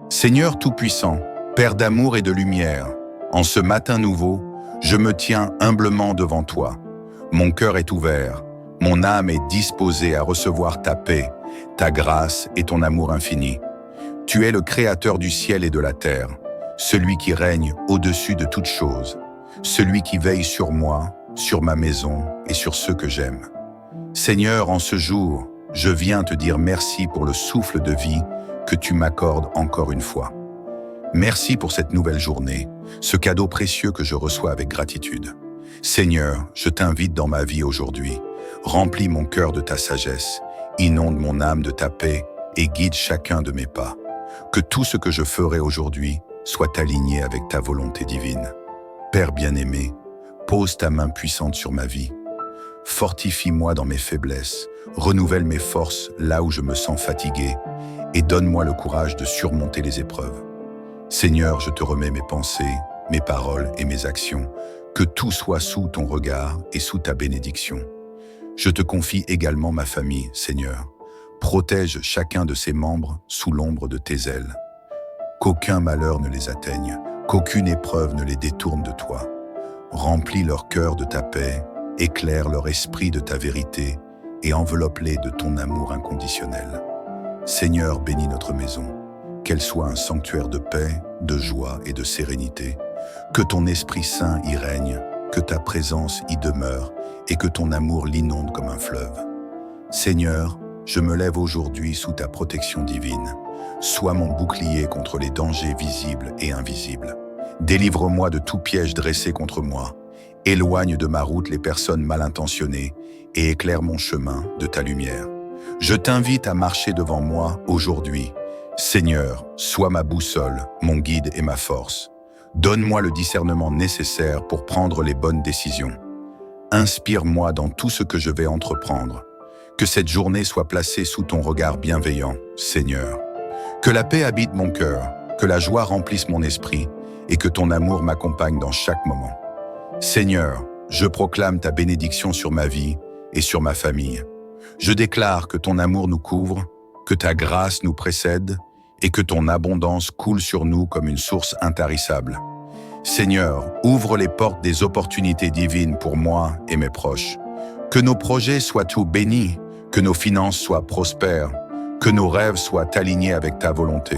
Seigneur Tout-Puissant, Père d'amour et de lumière, en ce matin nouveau, je me tiens humblement devant toi. Mon cœur est ouvert, mon âme est disposée à recevoir ta paix, ta grâce et ton amour infini. Tu es le Créateur du ciel et de la terre, celui qui règne au-dessus de toutes choses, celui qui veille sur moi, sur ma maison et sur ceux que j'aime. Seigneur, en ce jour, je viens te dire merci pour le souffle de vie que tu m'accordes encore une fois. Merci pour cette nouvelle journée, ce cadeau précieux que je reçois avec gratitude. Seigneur, je t'invite dans ma vie aujourd'hui. Remplis mon cœur de ta sagesse, inonde mon âme de ta paix et guide chacun de mes pas. Que tout ce que je ferai aujourd'hui soit aligné avec ta volonté divine. Père bien-aimé, pose ta main puissante sur ma vie. Fortifie-moi dans mes faiblesses, renouvelle mes forces là où je me sens fatigué et donne-moi le courage de surmonter les épreuves. Seigneur, je te remets mes pensées, mes paroles et mes actions, que tout soit sous ton regard et sous ta bénédiction. Je te confie également ma famille, Seigneur. Protège chacun de ses membres sous l'ombre de tes ailes. Qu'aucun malheur ne les atteigne, qu'aucune épreuve ne les détourne de toi. Remplis leur cœur de ta paix, éclaire leur esprit de ta vérité et enveloppe-les de ton amour inconditionnel. Seigneur, bénis notre maison, qu'elle soit un sanctuaire de paix, de joie et de sérénité. Que ton Esprit Saint y règne, que ta présence y demeure et que ton amour l'inonde comme un fleuve. Seigneur, je me lève aujourd'hui sous ta protection divine. Sois mon bouclier contre les dangers visibles et invisibles. Délivre-moi de tout piège dressé contre moi. Éloigne de ma route les personnes mal intentionnées et éclaire mon chemin de ta lumière. Je t'invite à marcher devant moi aujourd'hui. Seigneur, sois ma boussole, mon guide et ma force. Donne-moi le discernement nécessaire pour prendre les bonnes décisions. Inspire-moi dans tout ce que je vais entreprendre. Que cette journée soit placée sous ton regard bienveillant, Seigneur. Que la paix habite mon cœur, que la joie remplisse mon esprit et que ton amour m'accompagne dans chaque moment. Seigneur, je proclame ta bénédiction sur ma vie et sur ma famille. Je déclare que ton amour nous couvre, que ta grâce nous précède et que ton abondance coule sur nous comme une source intarissable. Seigneur, ouvre les portes des opportunités divines pour moi et mes proches. Que nos projets soient tout bénis, que nos finances soient prospères, que nos rêves soient alignés avec ta volonté.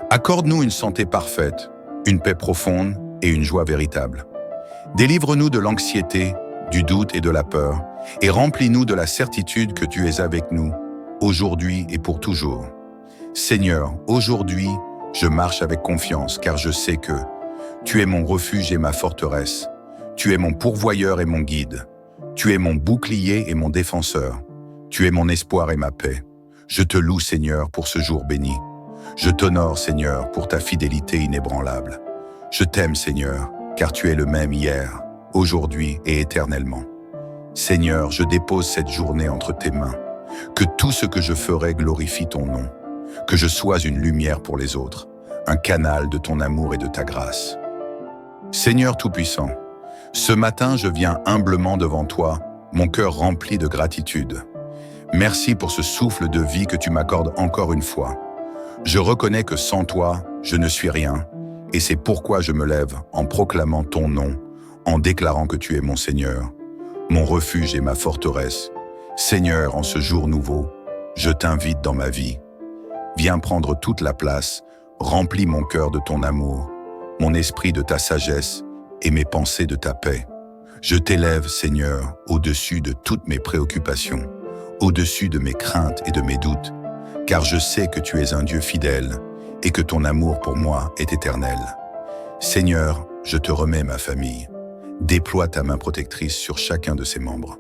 Accorde-nous une santé parfaite, une paix profonde et une joie véritable. Délivre-nous de l'anxiété, du doute et de la peur, et remplis-nous de la certitude que tu es avec nous, aujourd'hui et pour toujours. Seigneur, aujourd'hui, je marche avec confiance, car je sais que tu es mon refuge et ma forteresse. Tu es mon pourvoyeur et mon guide. Tu es mon bouclier et mon défenseur. Tu es mon espoir et ma paix. Je te loue, Seigneur, pour ce jour béni. Je t'honore, Seigneur, pour ta fidélité inébranlable. Je t'aime, Seigneur, car tu es le même hier, aujourd'hui et éternellement. Seigneur, je dépose cette journée entre tes mains. Que tout ce que je ferai glorifie ton nom. Que je sois une lumière pour les autres, un canal de ton amour et de ta grâce. Seigneur Tout-Puissant, ce matin je viens humblement devant toi, mon cœur rempli de gratitude. Merci pour ce souffle de vie que tu m'accordes encore une fois. Je reconnais que sans toi, je ne suis rien, et c'est pourquoi je me lève en proclamant ton nom, en déclarant que tu es mon Seigneur, mon refuge et ma forteresse. Seigneur, en ce jour nouveau, je t'invite dans ma vie. Viens prendre toute la place, remplis mon cœur de ton amour, mon esprit de ta sagesse et mes pensées de ta paix. Je t'élève, Seigneur, au-dessus de toutes mes préoccupations, au-dessus de mes craintes et de mes doutes, car je sais que tu es un Dieu fidèle et que ton amour pour moi est éternel. Seigneur, je te remets ma famille. Déploie ta main protectrice sur chacun de ses membres.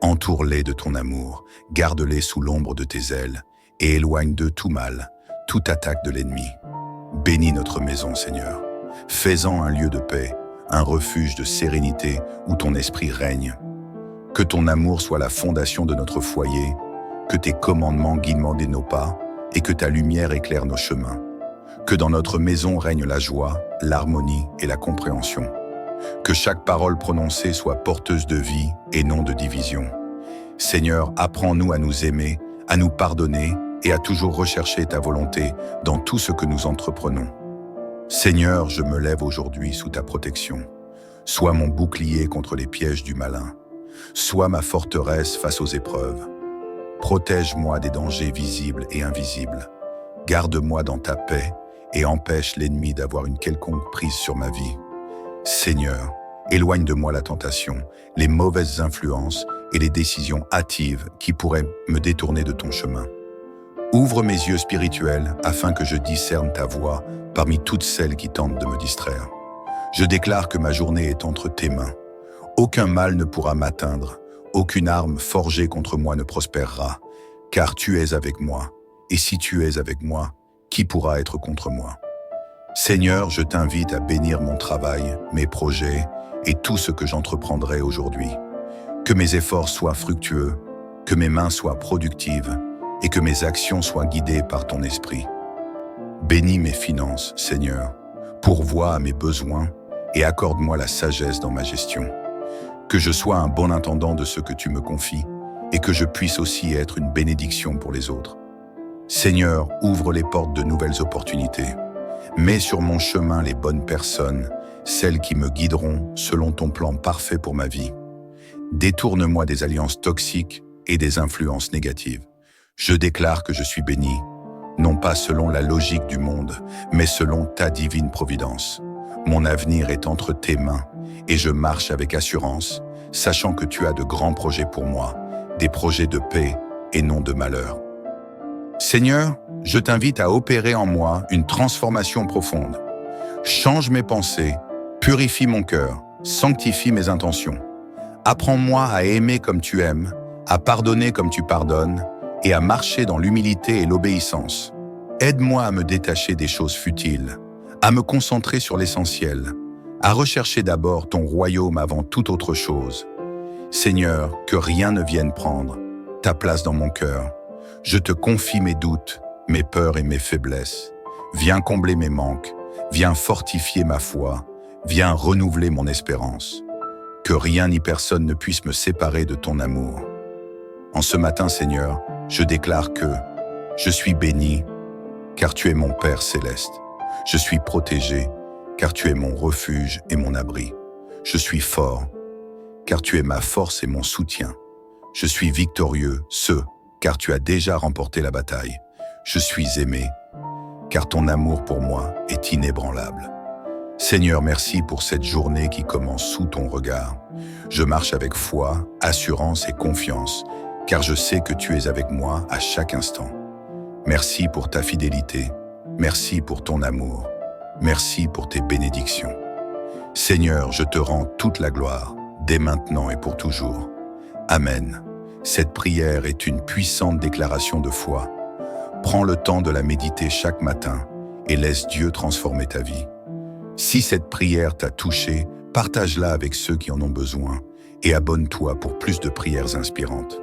Entoure-les de ton amour, garde-les sous l'ombre de tes ailes et éloigne d'eux tout mal, toute attaque de l'ennemi. Bénis notre maison, Seigneur. Fais-en un lieu de paix, un refuge de sérénité où ton esprit règne. Que ton amour soit la fondation de notre foyer, que tes commandements guident nos pas et que ta lumière éclaire nos chemins. Que dans notre maison règne la joie, l'harmonie et la compréhension. Que chaque parole prononcée soit porteuse de vie et non de division. Seigneur, apprends-nous à nous aimer, à nous pardonner et à toujours rechercher ta volonté dans tout ce que nous entreprenons. Seigneur, je me lève aujourd'hui sous ta protection. Sois mon bouclier contre les pièges du malin. Sois ma forteresse face aux épreuves. Protège-moi des dangers visibles et invisibles. Garde-moi dans ta paix et empêche l'ennemi d'avoir une quelconque prise sur ma vie. Seigneur, éloigne de moi la tentation, les mauvaises influences et les décisions hâtives qui pourraient me détourner de ton chemin. Ouvre mes yeux spirituels afin que je discerne ta voix parmi toutes celles qui tentent de me distraire. Je déclare que ma journée est entre tes mains. Aucun mal ne pourra m'atteindre, aucune arme forgée contre moi ne prospérera, car tu es avec moi, et si tu es avec moi, qui pourra être contre moi? Seigneur, je t'invite à bénir mon travail, mes projets et tout ce que j'entreprendrai aujourd'hui. Que mes efforts soient fructueux, que mes mains soient productives et que mes actions soient guidées par ton esprit. Bénis mes finances, Seigneur, pourvois à mes besoins et accorde-moi la sagesse dans ma gestion. Que je sois un bon intendant de ce que tu me confies et que je puisse aussi être une bénédiction pour les autres. Seigneur, ouvre les portes de nouvelles opportunités. Mets sur mon chemin les bonnes personnes, celles qui me guideront selon ton plan parfait pour ma vie. Détourne-moi des alliances toxiques et des influences négatives. Je déclare que je suis béni, non pas selon la logique du monde, mais selon ta divine providence. Mon avenir est entre tes mains et je marche avec assurance, sachant que tu as de grands projets pour moi, des projets de paix et non de malheur. Seigneur, je t'invite à opérer en moi une transformation profonde. Change mes pensées, purifie mon cœur, sanctifie mes intentions. Apprends-moi à aimer comme tu aimes, à pardonner comme tu pardonnes et à marcher dans l'humilité et l'obéissance. Aide-moi à me détacher des choses futiles, à me concentrer sur l'essentiel, à rechercher d'abord ton royaume avant toute autre chose. Seigneur, que rien ne vienne prendre ta place dans mon cœur. Je te confie mes doutes, mes peurs et mes faiblesses. Viens combler mes manques, viens fortifier ma foi, viens renouveler mon espérance. Que rien ni personne ne puisse me séparer de ton amour. En ce matin, Seigneur, je déclare que je suis béni, car tu es mon Père céleste. Je suis protégé, car tu es mon refuge et mon abri. Je suis fort, car tu es ma force et mon soutien. Je suis victorieux, car tu as déjà remporté la bataille. Je suis aimé, car ton amour pour moi est inébranlable. Seigneur, merci pour cette journée qui commence sous ton regard. Je marche avec foi, assurance et confiance, car je sais que tu es avec moi à chaque instant. Merci pour ta fidélité, merci pour ton amour, merci pour tes bénédictions. Seigneur, je te rends toute la gloire, dès maintenant et pour toujours. Amen. Cette prière est une puissante déclaration de foi. Prends le temps de la méditer chaque matin et laisse Dieu transformer ta vie. Si cette prière t'a touché, partage-la avec ceux qui en ont besoin et abonne-toi pour plus de prières inspirantes.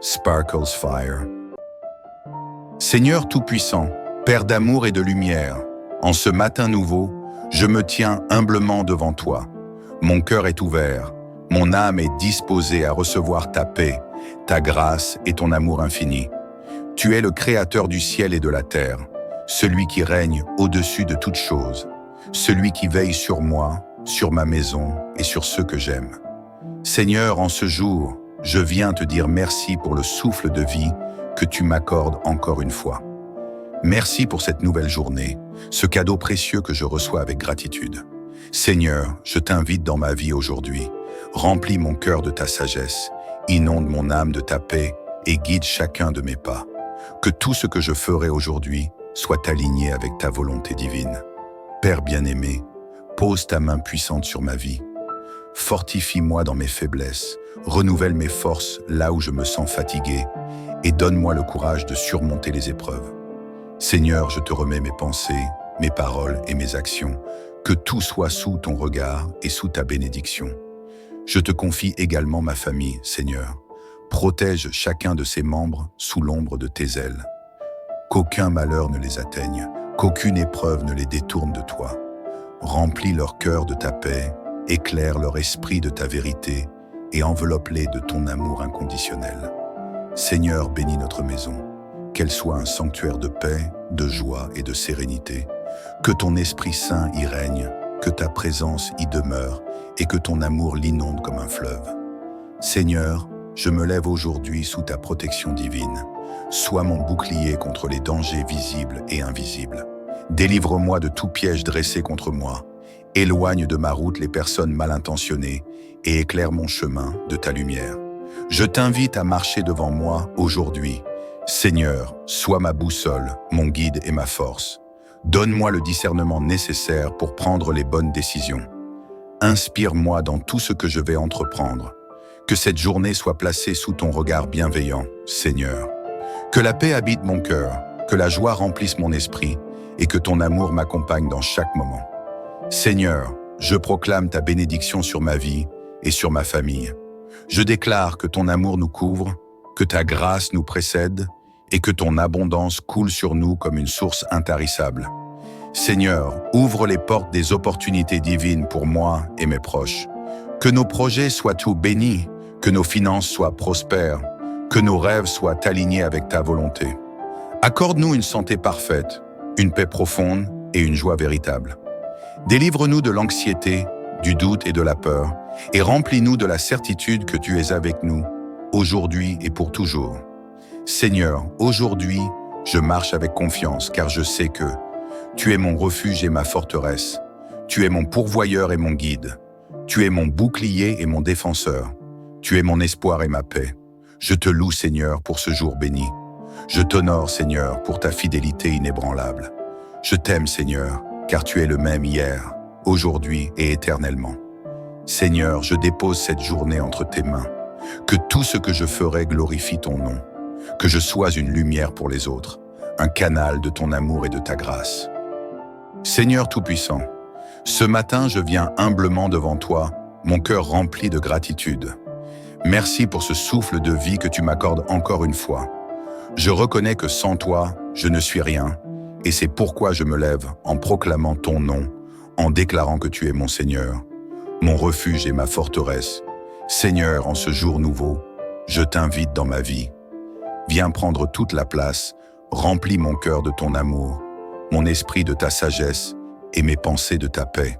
Sparkles Fire. Seigneur Tout-Puissant, Père d'amour et de lumière, en ce matin nouveau, je me tiens humblement devant toi. Mon cœur est ouvert, mon âme est disposée à recevoir ta paix, ta grâce et ton amour infini. Tu es le Créateur du ciel et de la terre, celui qui règne au-dessus de toutes choses, celui qui veille sur moi, sur ma maison et sur ceux que j'aime. Seigneur, en ce jour, je viens te dire merci pour le souffle de vie que tu m'accordes encore une fois. Merci pour cette nouvelle journée, ce cadeau précieux que je reçois avec gratitude. Seigneur, je t'invite dans ma vie aujourd'hui. Remplis mon cœur de ta sagesse, inonde mon âme de ta paix et guide chacun de mes pas. Que tout ce que je ferai aujourd'hui soit aligné avec ta volonté divine. Père bien-aimé, pose ta main puissante sur ma vie. Fortifie-moi dans mes faiblesses, renouvelle mes forces là où je me sens fatigué et donne-moi le courage de surmonter les épreuves. Seigneur, je te remets mes pensées, mes paroles et mes actions, que tout soit sous ton regard et sous ta bénédiction. Je te confie également ma famille, Seigneur. Protège chacun de ses membres sous l'ombre de tes ailes. Qu'aucun malheur ne les atteigne, qu'aucune épreuve ne les détourne de toi. Remplis leur cœur de ta paix, éclaire leur esprit de ta vérité et enveloppe-les de ton amour inconditionnel. Seigneur, bénis notre maison, qu'elle soit un sanctuaire de paix, de joie et de sérénité. Que ton Esprit Saint y règne, que ta présence y demeure et que ton amour l'inonde comme un fleuve. Seigneur, je me lève aujourd'hui sous ta protection divine. Sois mon bouclier contre les dangers visibles et invisibles. Délivre-moi de tout piège dressé contre moi. Éloigne de ma route les personnes mal intentionnées et éclaire mon chemin de ta lumière. Je t'invite à marcher devant moi aujourd'hui. Seigneur, sois ma boussole, mon guide et ma force. Donne-moi le discernement nécessaire pour prendre les bonnes décisions. Inspire-moi dans tout ce que je vais entreprendre. Que cette journée soit placée sous ton regard bienveillant, Seigneur. Que la paix habite mon cœur, que la joie remplisse mon esprit et que ton amour m'accompagne dans chaque moment. Seigneur, je proclame ta bénédiction sur ma vie et sur ma famille. Je déclare que ton amour nous couvre, que ta grâce nous précède et que ton abondance coule sur nous comme une source intarissable. Seigneur, ouvre les portes des opportunités divines pour moi et mes proches. Que nos projets soient tout bénis, que nos finances soient prospères, que nos rêves soient alignés avec ta volonté. Accorde-nous une santé parfaite, une paix profonde et une joie véritable. Délivre-nous de l'anxiété, du doute et de la peur, et remplis-nous de la certitude que tu es avec nous, aujourd'hui et pour toujours. Seigneur, aujourd'hui, je marche avec confiance, car je sais que tu es mon refuge et ma forteresse. Tu es mon pourvoyeur et mon guide. Tu es mon bouclier et mon défenseur. Tu es mon espoir et ma paix. Je te loue, Seigneur, pour ce jour béni. Je t'honore, Seigneur, pour ta fidélité inébranlable. Je t'aime, Seigneur, car tu es le même hier, aujourd'hui et éternellement. Seigneur, je dépose cette journée entre tes mains. Que tout ce que je ferai glorifie ton nom. Que je sois une lumière pour les autres, un canal de ton amour et de ta grâce. Seigneur Tout-Puissant, ce matin je viens humblement devant toi, mon cœur rempli de gratitude. Merci pour ce souffle de vie que tu m'accordes encore une fois. Je reconnais que sans toi, je ne suis rien, et c'est pourquoi je me lève en proclamant ton nom, en déclarant que tu es mon Seigneur, mon refuge et ma forteresse. Seigneur, en ce jour nouveau, je t'invite dans ma vie. Viens prendre toute la place, remplis mon cœur de ton amour, mon esprit de ta sagesse et mes pensées de ta paix.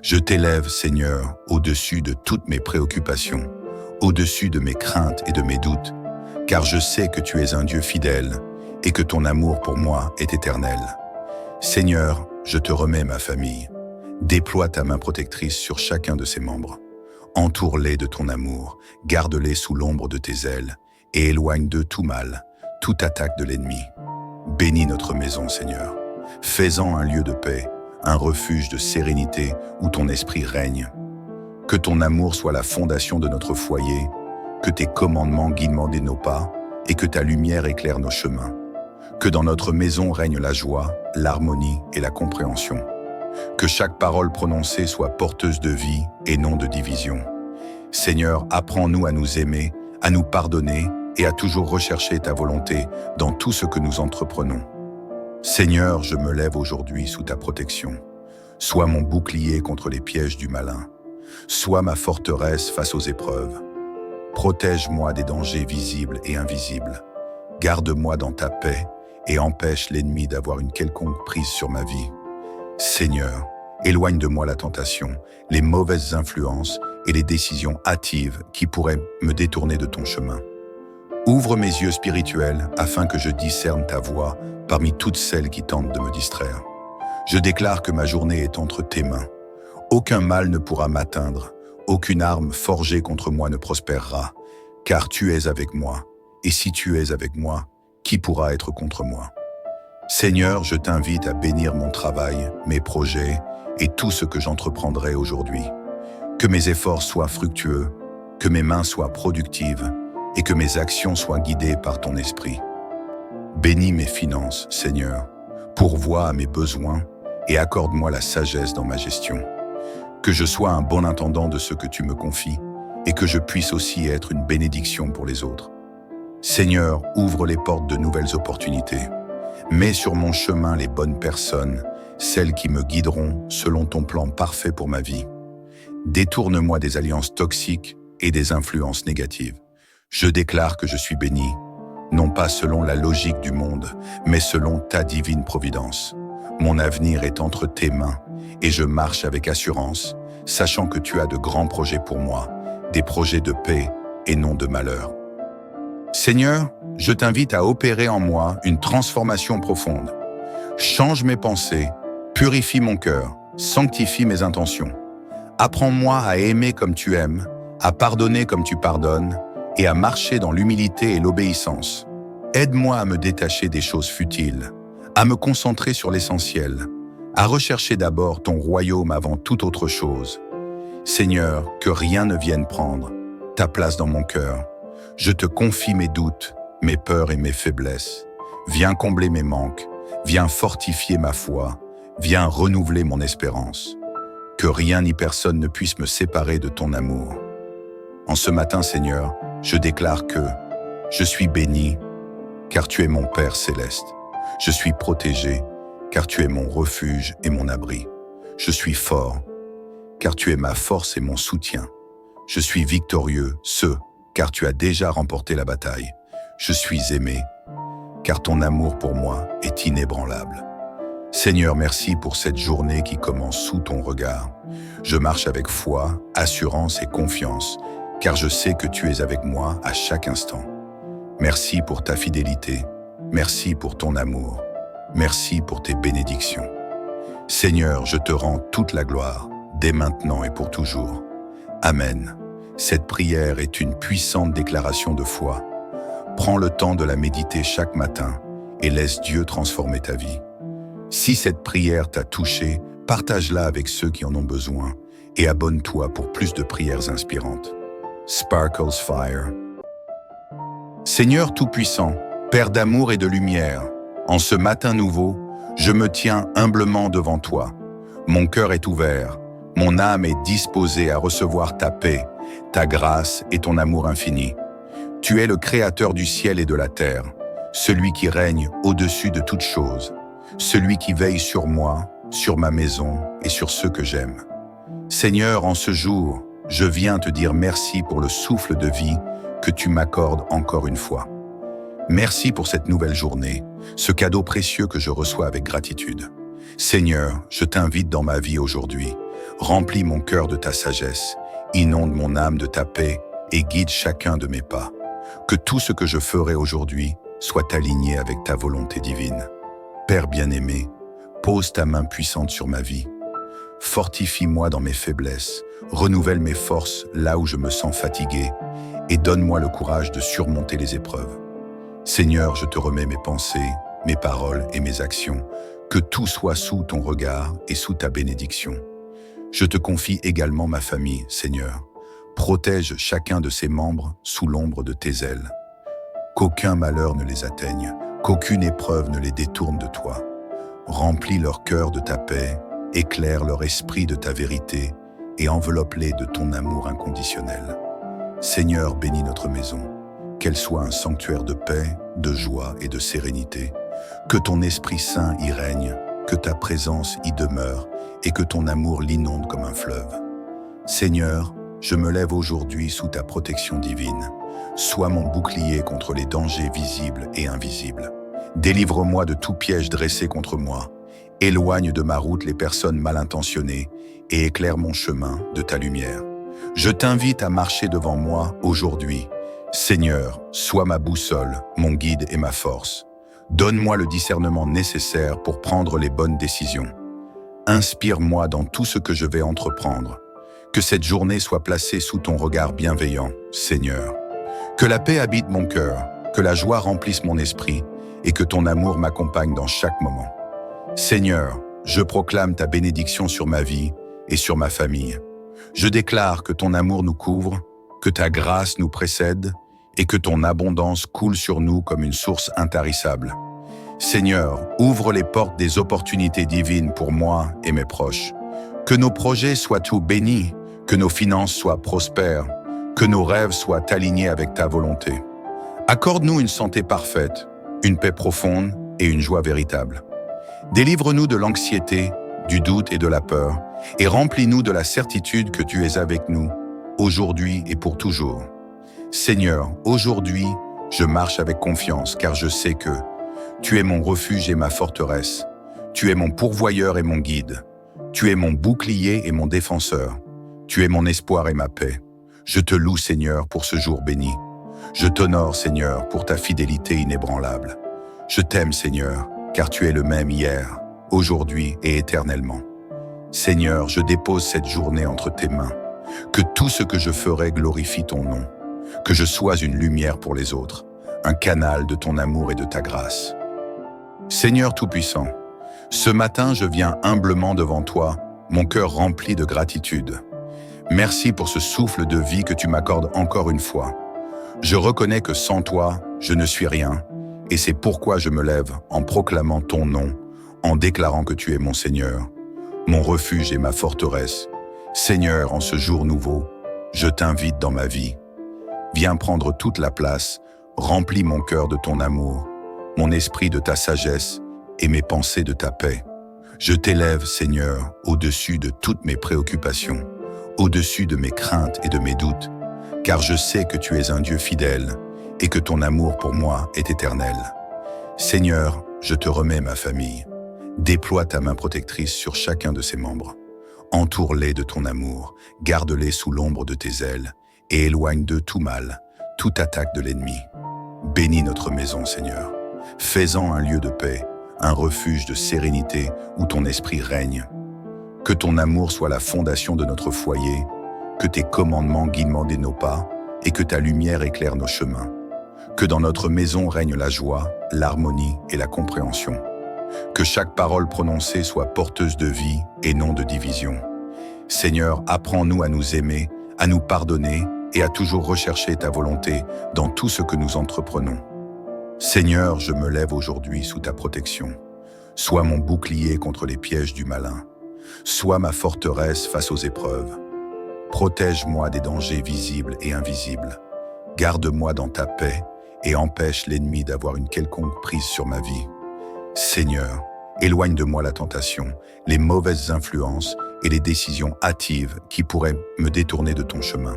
Je t'élève, Seigneur, au-dessus de toutes mes préoccupations, au-dessus de mes craintes et de mes doutes, car je sais que tu es un Dieu fidèle et que ton amour pour moi est éternel. Seigneur, je te remets ma famille. Déploie ta main protectrice sur chacun de ses membres. Entoure-les de ton amour, garde-les sous l'ombre de tes ailes et éloigne d'eux tout mal, toute attaque de l'ennemi. Bénis notre maison, Seigneur. Fais-en un lieu de paix, un refuge de sérénité où ton esprit règne. Que ton amour soit la fondation de notre foyer, que tes commandements guident nos pas et que ta lumière éclaire nos chemins. Que dans notre maison règne la joie, l'harmonie et la compréhension. Que chaque parole prononcée soit porteuse de vie et non de division. Seigneur, apprends-nous à nous aimer, à nous pardonner et à toujours rechercher ta volonté dans tout ce que nous entreprenons. Seigneur, je me lève aujourd'hui sous ta protection. Sois mon bouclier contre les pièges du malin. Sois ma forteresse face aux épreuves. Protège-moi des dangers visibles et invisibles. Garde-moi dans ta paix et empêche l'ennemi d'avoir une quelconque prise sur ma vie. Seigneur, éloigne de moi la tentation, les mauvaises influences et les décisions hâtives qui pourraient me détourner de ton chemin. Ouvre mes yeux spirituels afin que je discerne ta voix parmi toutes celles qui tentent de me distraire. Je déclare que ma journée est entre tes mains. Aucun mal ne pourra m'atteindre, aucune arme forgée contre moi ne prospérera, car tu es avec moi, et si tu es avec moi, qui pourra être contre moi? Seigneur, je t'invite à bénir mon travail, mes projets et tout ce que j'entreprendrai aujourd'hui. Que mes efforts soient fructueux, que mes mains soient productives et que mes actions soient guidées par ton esprit. Bénis mes finances, Seigneur, pourvois à mes besoins et accorde-moi la sagesse dans ma gestion. Que je sois un bon intendant de ce que tu me confies et que je puisse aussi être une bénédiction pour les autres. Seigneur, ouvre les portes de nouvelles opportunités. Mets sur mon chemin les bonnes personnes, celles qui me guideront selon ton plan parfait pour ma vie. Détourne-moi des alliances toxiques et des influences négatives. Je déclare que je suis béni. non pas selon la logique du monde, mais selon ta divine providence. Mon avenir est entre tes mains et je marche avec assurance, sachant que tu as de grands projets pour moi, des projets de paix et non de malheur. Seigneur, je t'invite à opérer en moi une transformation profonde. Change mes pensées, purifie mon cœur, sanctifie mes intentions. Apprends-moi à aimer comme tu aimes, à pardonner comme tu pardonnes et à marcher dans l'humilité et l'obéissance. Aide-moi à me détacher des choses futiles, à me concentrer sur l'essentiel, à rechercher d'abord ton royaume avant toute autre chose. Seigneur, que rien ne vienne prendre ta place dans mon cœur. Je te confie mes doutes, mes peurs et mes faiblesses. Viens combler mes manques, viens fortifier ma foi, viens renouveler mon espérance. Que rien ni personne ne puisse me séparer de ton amour. En ce matin, Seigneur, je déclare que je suis béni, car tu es mon Père céleste. Je suis protégé, car tu es mon refuge et mon abri. Je suis fort, car tu es ma force et mon soutien. Je suis victorieux, car tu as déjà remporté la bataille. Je suis aimé, car ton amour pour moi est inébranlable. Seigneur, merci pour cette journée qui commence sous ton regard. Je marche avec foi, assurance et confiance, car je sais que tu es avec moi à chaque instant. Merci pour ta fidélité, merci pour ton amour, merci pour tes bénédictions. Seigneur, je te rends toute la gloire, dès maintenant et pour toujours. Amen. Cette prière est une puissante déclaration de foi. Prends le temps de la méditer chaque matin et laisse Dieu transformer ta vie. Si cette prière t'a touché, partage-la avec ceux qui en ont besoin et abonne-toi pour plus de prières inspirantes. Sparkles Fire. Seigneur Tout-Puissant, Père d'amour et de lumière, en ce matin nouveau, je me tiens humblement devant toi. Mon cœur est ouvert, mon âme est disposée à recevoir ta paix, ta grâce et ton amour infini. Tu es le Créateur du ciel et de la terre, celui qui règne au-dessus de toutes choses, celui qui veille sur moi, sur ma maison et sur ceux que j'aime. Seigneur, en ce jour, je viens te dire merci pour le souffle de vie que tu m'accordes encore une fois. Merci pour cette nouvelle journée, ce cadeau précieux que je reçois avec gratitude. Seigneur, je t'invite dans ma vie aujourd'hui. Remplis mon cœur de ta sagesse, inonde mon âme de ta paix et guide chacun de mes pas. Que tout ce que je ferai aujourd'hui soit aligné avec ta volonté divine. Père bien-aimé, pose ta main puissante sur ma vie. Fortifie-moi dans mes faiblesses, renouvelle mes forces là où je me sens fatigué et donne-moi le courage de surmonter les épreuves. Seigneur, je te remets mes pensées, mes paroles et mes actions, que tout soit sous ton regard et sous ta bénédiction. Je te confie également ma famille, Seigneur. Protège chacun de ses membres sous l'ombre de tes ailes. Qu'aucun malheur ne les atteigne, qu'aucune épreuve ne les détourne de toi. Remplis leur cœur de ta paix, éclaire leur esprit de ta vérité et enveloppe-les de ton amour inconditionnel. Seigneur, bénis notre maison, qu'elle soit un sanctuaire de paix, de joie et de sérénité. Que ton Esprit Saint y règne, que ta présence y demeure et que ton amour l'inonde comme un fleuve. Seigneur, je me lève aujourd'hui sous ta protection divine. Sois mon bouclier contre les dangers visibles et invisibles. Délivre-moi de tout piège dressé contre moi. Éloigne de ma route les personnes mal intentionnées et éclaire mon chemin de ta lumière. Je t'invite à marcher devant moi aujourd'hui. Seigneur, sois ma boussole, mon guide et ma force. Donne-moi le discernement nécessaire pour prendre les bonnes décisions. Inspire-moi dans tout ce que je vais entreprendre. Que cette journée soit placée sous ton regard bienveillant, Seigneur. Que la paix habite mon cœur, que la joie remplisse mon esprit et que ton amour m'accompagne dans chaque moment. Seigneur, je proclame ta bénédiction sur ma vie et sur ma famille. Je déclare que ton amour nous couvre, que ta grâce nous précède et que ton abondance coule sur nous comme une source intarissable. Seigneur, ouvre les portes des opportunités divines pour moi et mes proches. Que nos projets soient tout bénis, que nos finances soient prospères, que nos rêves soient alignés avec ta volonté. Accorde-nous une santé parfaite, une paix profonde et une joie véritable. Délivre-nous de l'anxiété, du doute et de la peur, et remplis-nous de la certitude que tu es avec nous, aujourd'hui et pour toujours. Seigneur, aujourd'hui, Je marche avec confiance, car je sais que tu es mon refuge et ma forteresse. Tu es mon pourvoyeur et mon guide. Tu es mon bouclier et mon défenseur. Tu es mon espoir et ma paix. Je te loue, Seigneur, pour ce jour béni. Je t'honore, Seigneur, pour ta fidélité inébranlable. Je t'aime, Seigneur, car tu es le même hier, aujourd'hui et éternellement. Seigneur, je dépose cette journée entre tes mains. Que tout ce que je ferai glorifie ton nom. Que je sois une lumière pour les autres, un canal de ton amour et de ta grâce. Seigneur Tout-Puissant, ce matin je viens humblement devant toi, mon cœur rempli de gratitude. Merci pour ce souffle de vie que tu m'accordes encore une fois. Je reconnais que sans toi, je ne suis rien, et c'est pourquoi je me lève en proclamant ton nom, en déclarant que tu es mon Seigneur, mon refuge et ma forteresse. Seigneur, en ce jour nouveau, je t'invite dans ma vie. Viens prendre toute la place, remplis mon cœur de ton amour, mon esprit de ta sagesse et mes pensées de ta paix. Je t'élève, Seigneur, au-dessus de toutes mes préoccupations, au-dessus de mes craintes et de mes doutes, car je sais que tu es un Dieu fidèle et que ton amour pour moi est éternel. Seigneur, je te remets ma famille. Déploie ta main protectrice sur chacun de ses membres. Entoure-les de ton amour, garde-les sous l'ombre de tes ailes et éloigne d'eux tout mal, toute attaque de l'ennemi. Bénis notre maison, Seigneur. Fais-en un lieu de paix, un refuge de sérénité où ton esprit règne. Que ton amour soit la fondation de notre foyer, que tes commandements guident nos pas et que ta lumière éclaire nos chemins. Que dans notre maison règne la joie, l'harmonie et la compréhension. Que chaque parole prononcée soit porteuse de vie et non de division. Seigneur, apprends-nous à nous aimer, à nous pardonner et à toujours rechercher ta volonté dans tout ce que nous entreprenons. Seigneur, je me lève aujourd'hui sous ta protection. Sois mon bouclier contre les pièges du malin. Sois ma forteresse face aux épreuves. Protège-moi des dangers visibles et invisibles. Garde-moi dans ta paix et empêche l'ennemi d'avoir une quelconque prise sur ma vie. Seigneur, éloigne de moi la tentation, les mauvaises influences et les décisions hâtives qui pourraient me détourner de ton chemin.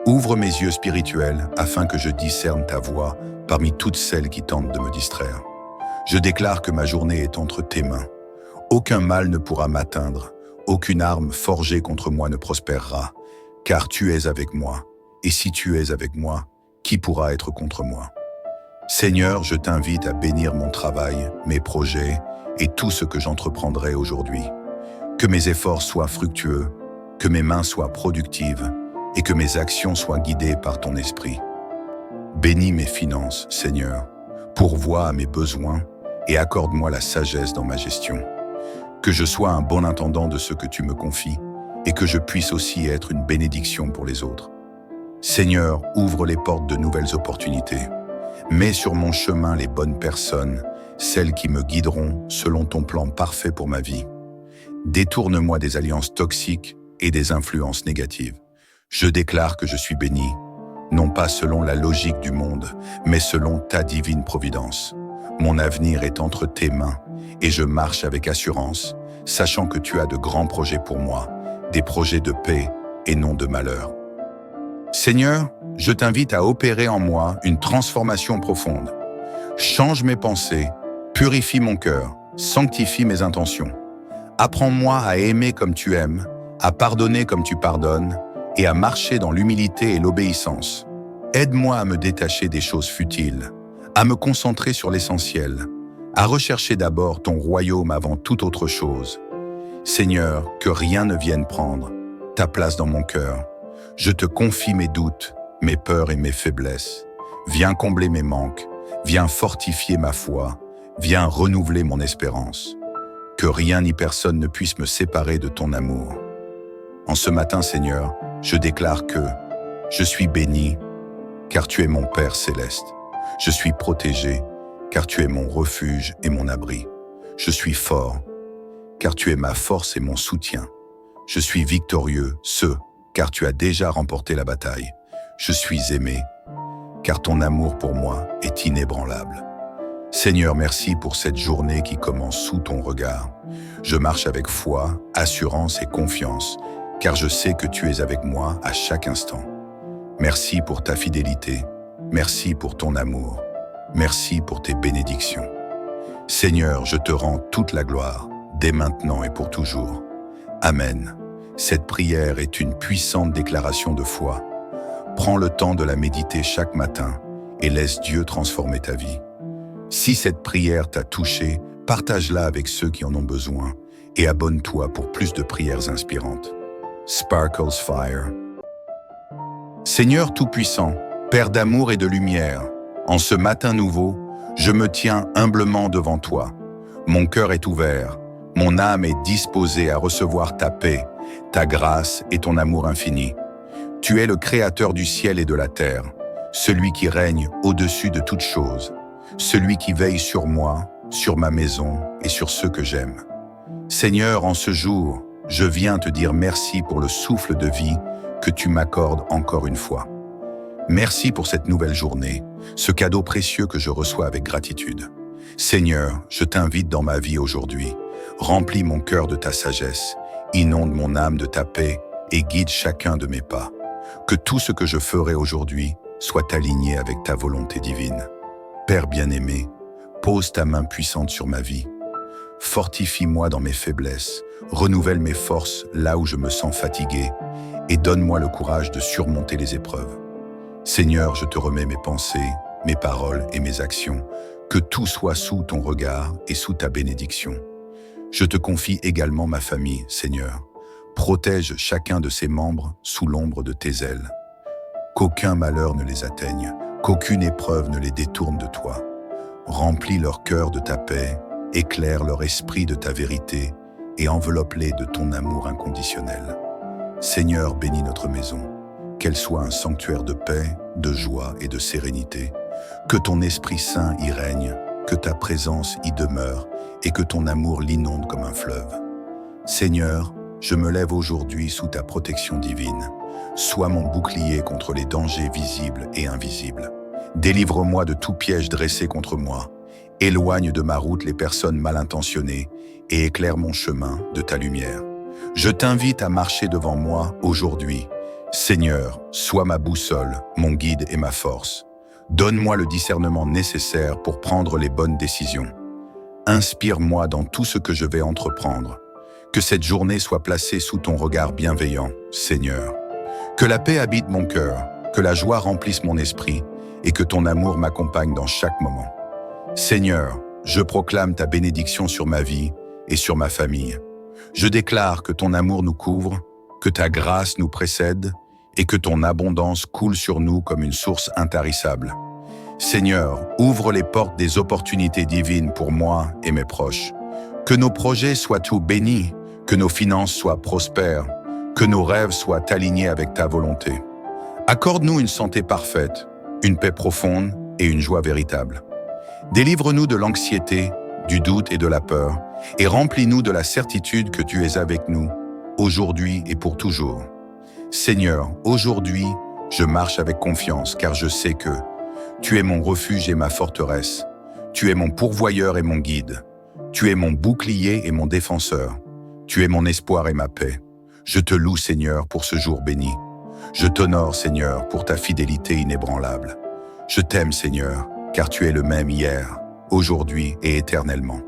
Ouvre mes yeux spirituels afin que je discerne ta voix parmi toutes celles qui tentent de me distraire. Je déclare que ma journée est entre tes mains. Aucun mal ne pourra m'atteindre, aucune arme forgée contre moi ne prospérera, car tu es avec moi, et si tu es avec moi, qui pourra être contre moi? Seigneur, je t'invite à bénir mon travail, mes projets et tout ce que j'entreprendrai aujourd'hui. Que mes efforts soient fructueux, que mes mains soient productives et que mes actions soient guidées par ton esprit. Bénis mes finances, Seigneur, pourvois à mes besoins et accorde-moi la sagesse dans ma gestion. Que je sois un bon intendant de ce que tu me confies et que je puisse aussi être une bénédiction pour les autres. Seigneur, ouvre les portes de nouvelles opportunités. Mets sur mon chemin les bonnes personnes, celles qui me guideront selon ton plan parfait pour ma vie. Détourne-moi des alliances toxiques et des influences négatives. Je déclare que je suis béni, non pas selon la logique du monde, mais selon ta divine providence. Mon avenir est entre tes mains et je marche avec assurance, sachant que tu as de grands projets pour moi, des projets de paix et non de malheur. Seigneur, je t'invite à opérer en moi une transformation profonde. Change mes pensées, purifie mon cœur, sanctifie mes intentions. Apprends-moi à aimer comme tu aimes, à pardonner comme tu pardonnes et à marcher dans l'humilité et l'obéissance. Aide-moi à me détacher des choses futiles, à me concentrer sur l'essentiel, à rechercher d'abord ton royaume avant toute autre chose. Seigneur, que rien ne vienne prendre ta place dans mon cœur. Je te confie mes doutes, mes peurs et mes faiblesses. Viens combler mes manques, viens fortifier ma foi, viens renouveler mon espérance. Que rien ni personne ne puisse me séparer de ton amour. En ce matin, Seigneur, je déclare que je suis béni, car tu es mon Père céleste. Je suis protégé, car tu es mon refuge et mon abri. Je suis fort, car tu es ma force et mon soutien. Je suis victorieux, car tu as déjà remporté la bataille. Je suis aimé, car ton amour pour moi est inébranlable. Seigneur, merci pour cette journée qui commence sous ton regard. Je marche avec foi, assurance et confiance, car je sais que tu es avec moi à chaque instant. Merci pour ta fidélité. Merci pour ton amour. Merci pour tes bénédictions. Seigneur, je te rends toute la gloire, dès maintenant et pour toujours. Amen. Cette prière est une puissante déclaration de foi. Prends le temps de la méditer chaque matin et laisse Dieu transformer ta vie. Si cette prière t'a touché, partage-la avec ceux qui en ont besoin et abonne-toi pour plus de prières inspirantes. Sparkles Fire. Seigneur Tout-Puissant, Père d'amour et de lumière, en ce matin nouveau, je me tiens humblement devant toi. Mon cœur est ouvert, mon âme est disposée à recevoir ta paix, ta grâce et ton amour infini. Tu es le Créateur du ciel et de la terre, celui qui règne au-dessus de toutes choses, celui qui veille sur moi, sur ma maison et sur ceux que j'aime. Seigneur, en ce jour, je viens te dire merci pour le souffle de vie que tu m'accordes encore une fois. Merci pour cette nouvelle journée, ce cadeau précieux que je reçois avec gratitude. Seigneur, je t'invite dans ma vie aujourd'hui. Remplis mon cœur de ta sagesse, inonde mon âme de ta paix et guide chacun de mes pas. Que tout ce que je ferai aujourd'hui soit aligné avec ta volonté divine. Père bien-aimé, pose ta main puissante sur ma vie. Fortifie-moi dans mes faiblesses, renouvelle mes forces là où je me sens fatigué et donne-moi le courage de surmonter les épreuves. Seigneur, je te remets mes pensées, mes paroles et mes actions, que tout soit sous ton regard et sous ta bénédiction. Je te confie également ma famille, Seigneur. Protège chacun de ses membres sous l'ombre de tes ailes. Qu'aucun malheur ne les atteigne, qu'aucune épreuve ne les détourne de toi. Remplis leur cœur de ta paix, éclaire leur esprit de ta vérité et enveloppe-les de ton amour inconditionnel. Seigneur, bénis notre maison. Qu'elle soit un sanctuaire de paix, de joie et de sérénité. Que ton Esprit Saint y règne, que ta présence y demeure et que ton amour l'inonde comme un fleuve. Seigneur, je me lève aujourd'hui sous ta protection divine. Sois mon bouclier contre les dangers visibles et invisibles. Délivre-moi de tout piège dressé contre moi. Éloigne de ma route les personnes mal intentionnées et éclaire mon chemin de ta lumière. Je t'invite à marcher devant moi aujourd'hui. Seigneur, sois ma boussole, mon guide et ma force. Donne-moi le discernement nécessaire pour prendre les bonnes décisions. Inspire-moi dans tout ce que je vais entreprendre. Que cette journée soit placée sous ton regard bienveillant, Seigneur. Que la paix habite mon cœur, que la joie remplisse mon esprit et que ton amour m'accompagne dans chaque moment. Seigneur, je proclame ta bénédiction sur ma vie et sur ma famille. Je déclare que ton amour nous couvre, que ta grâce nous précède et que ton abondance coule sur nous comme une source intarissable. Seigneur, ouvre les portes des opportunités divines pour moi et mes proches. Que nos projets soient tout bénis, que nos finances soient prospères, que nos rêves soient alignés avec ta volonté. Accorde-nous une santé parfaite, une paix profonde et une joie véritable. Délivre-nous de l'anxiété, du doute et de la peur, et remplis-nous de la certitude que tu es avec nous, aujourd'hui et pour toujours. Seigneur, aujourd'hui, je marche avec confiance, car je sais que tu es mon refuge et ma forteresse. Tu es mon pourvoyeur et mon guide. Tu es mon bouclier et mon défenseur. Tu es mon espoir et ma paix. Je te loue, Seigneur, pour ce jour béni. Je t'honore, Seigneur, pour ta fidélité inébranlable. Je t'aime, Seigneur, car tu es le même hier, aujourd'hui et éternellement.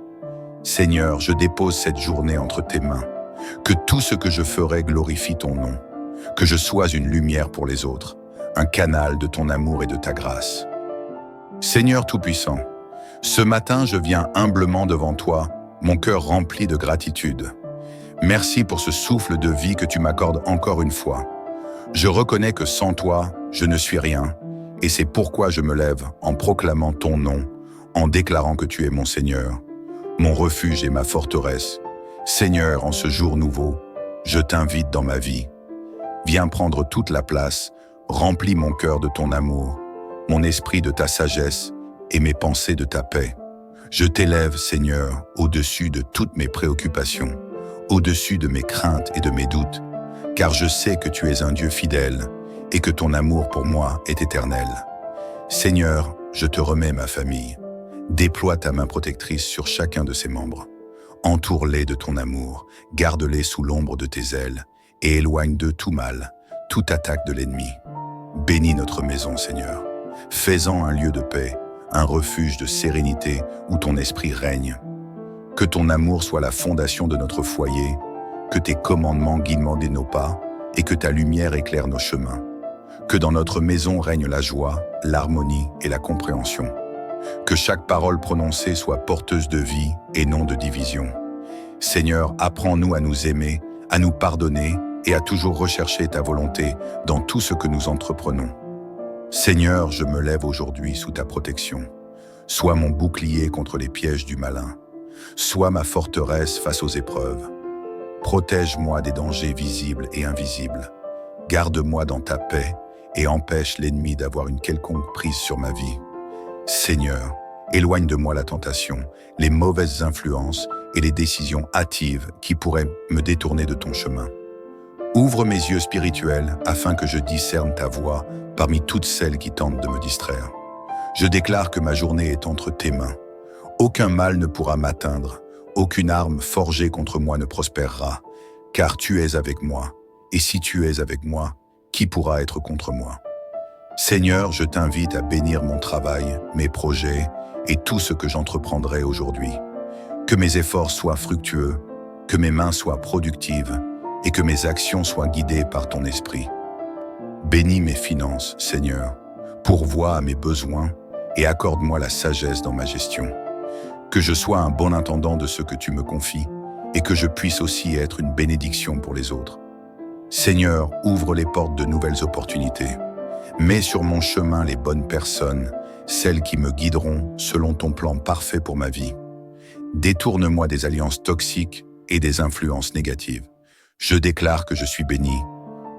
Seigneur, je dépose cette journée entre tes mains. Que tout ce que je ferai glorifie ton nom. Que je sois une lumière pour les autres, un canal de ton amour et de ta grâce. Seigneur Tout-Puissant, ce matin je viens humblement devant toi, mon cœur rempli de gratitude. Merci pour ce souffle de vie que tu m'accordes encore une fois. Je reconnais que sans toi, je ne suis rien, et c'est pourquoi je me lève en proclamant ton nom, en déclarant que tu es mon Seigneur, mon refuge et ma forteresse. Seigneur, en ce jour nouveau, je t'invite dans ma vie. Viens prendre toute la place, remplis mon cœur de ton amour, mon esprit de ta sagesse et mes pensées de ta paix. Je t'élève, Seigneur, au-dessus de toutes mes préoccupations, au-dessus de mes craintes et de mes doutes, car je sais que tu es un Dieu fidèle et que ton amour pour moi est éternel. Seigneur, je te remets ma famille. Déploie ta main protectrice sur chacun de ses membres. Entoure-les de ton amour, garde-les sous l'ombre de tes ailes et éloigne d'eux tout mal, toute attaque de l'ennemi. Bénis notre maison, Seigneur. Fais-en un lieu de paix, un refuge de sérénité où ton esprit règne. Que ton amour soit la fondation de notre foyer, que tes commandements guident nos pas et que ta lumière éclaire nos chemins. Que dans notre maison règne la joie, l'harmonie et la compréhension. Que chaque parole prononcée soit porteuse de vie et non de division. Seigneur, apprends-nous à nous aimer, à nous pardonner et à toujours rechercher ta volonté dans tout ce que nous entreprenons. Seigneur, je me lève aujourd'hui sous ta protection. Sois mon bouclier contre les pièges du malin. Sois ma forteresse face aux épreuves. Protège-moi des dangers visibles et invisibles. Garde-moi dans ta paix et empêche l'ennemi d'avoir une quelconque prise sur ma vie. Seigneur, éloigne de moi la tentation, les mauvaises influences et les décisions hâtives qui pourraient me détourner de ton chemin. Ouvre mes yeux spirituels afin que je discerne ta voix parmi toutes celles qui tentent de me distraire. Je déclare que ma journée est entre tes mains. Aucun mal ne pourra m'atteindre, aucune arme forgée contre moi ne prospérera, car tu es avec moi, et si tu es avec moi, qui pourra être contre moi? Seigneur, je t'invite à bénir mon travail, mes projets et tout ce que j'entreprendrai aujourd'hui. Que mes efforts soient fructueux, que mes mains soient productives et que mes actions soient guidées par ton esprit. Bénis mes finances, Seigneur, pourvois à mes besoins et accorde-moi la sagesse dans ma gestion. Que je sois un bon intendant de ce que tu me confies et que je puisse aussi être une bénédiction pour les autres. Seigneur, ouvre les portes de nouvelles opportunités. Mets sur mon chemin les bonnes personnes, celles qui me guideront selon ton plan parfait pour ma vie. Détourne-moi des alliances toxiques et des influences négatives. Je déclare que je suis béni,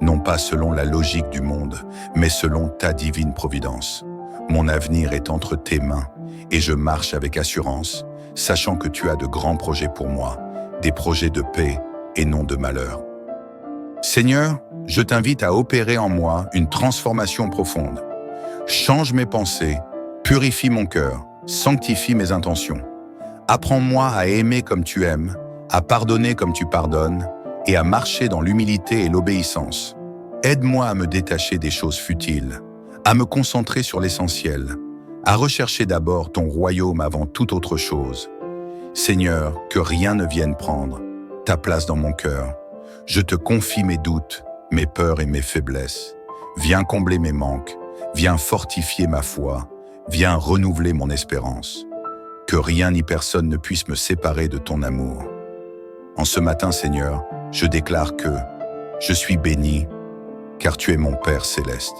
non pas selon la logique du monde, mais selon ta divine providence. Mon avenir est entre tes mains et je marche avec assurance, sachant que tu as de grands projets pour moi, des projets de paix et non de malheur. Seigneur, je t'invite à opérer en moi une transformation profonde. Change mes pensées, purifie mon cœur, sanctifie mes intentions. Apprends-moi à aimer comme tu aimes, à pardonner comme tu pardonnes et à marcher dans l'humilité et l'obéissance. Aide-moi à me détacher des choses futiles, à me concentrer sur l'essentiel, à rechercher d'abord ton royaume avant toute autre chose. Seigneur, que rien ne vienne prendre ta place dans mon cœur. Je te confie mes doutes, mes peurs et mes faiblesses. Viens combler mes manques, viens fortifier ma foi, viens renouveler mon espérance. Que rien ni personne ne puisse me séparer de ton amour. En ce matin, Seigneur, je déclare que je suis béni, car tu es mon Père céleste.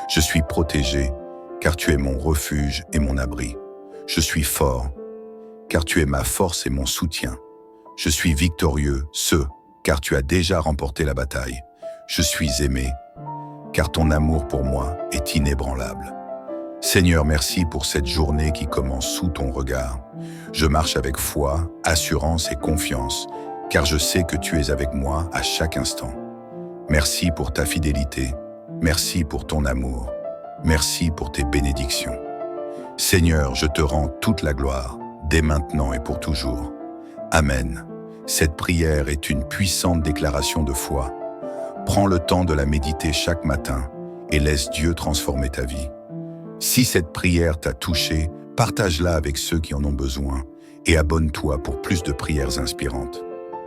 Je suis protégé, car tu es mon refuge et mon abri. Je suis fort, car tu es ma force et mon soutien. Je suis victorieux, car tu as déjà remporté la bataille. Je suis aimé, car ton amour pour moi est inébranlable. Seigneur, merci pour cette journée qui commence sous ton regard. Je marche avec foi, assurance et confiance, car je sais que tu es avec moi à chaque instant. Merci pour ta fidélité, merci pour ton amour, merci pour tes bénédictions. Seigneur, je te rends toute la gloire, dès maintenant et pour toujours. Amen. Cette prière est une puissante déclaration de foi. Prends le temps de la méditer chaque matin et laisse Dieu transformer ta vie. Si cette prière t'a touché, partage-la avec ceux qui en ont besoin et abonne-toi pour plus de prières inspirantes.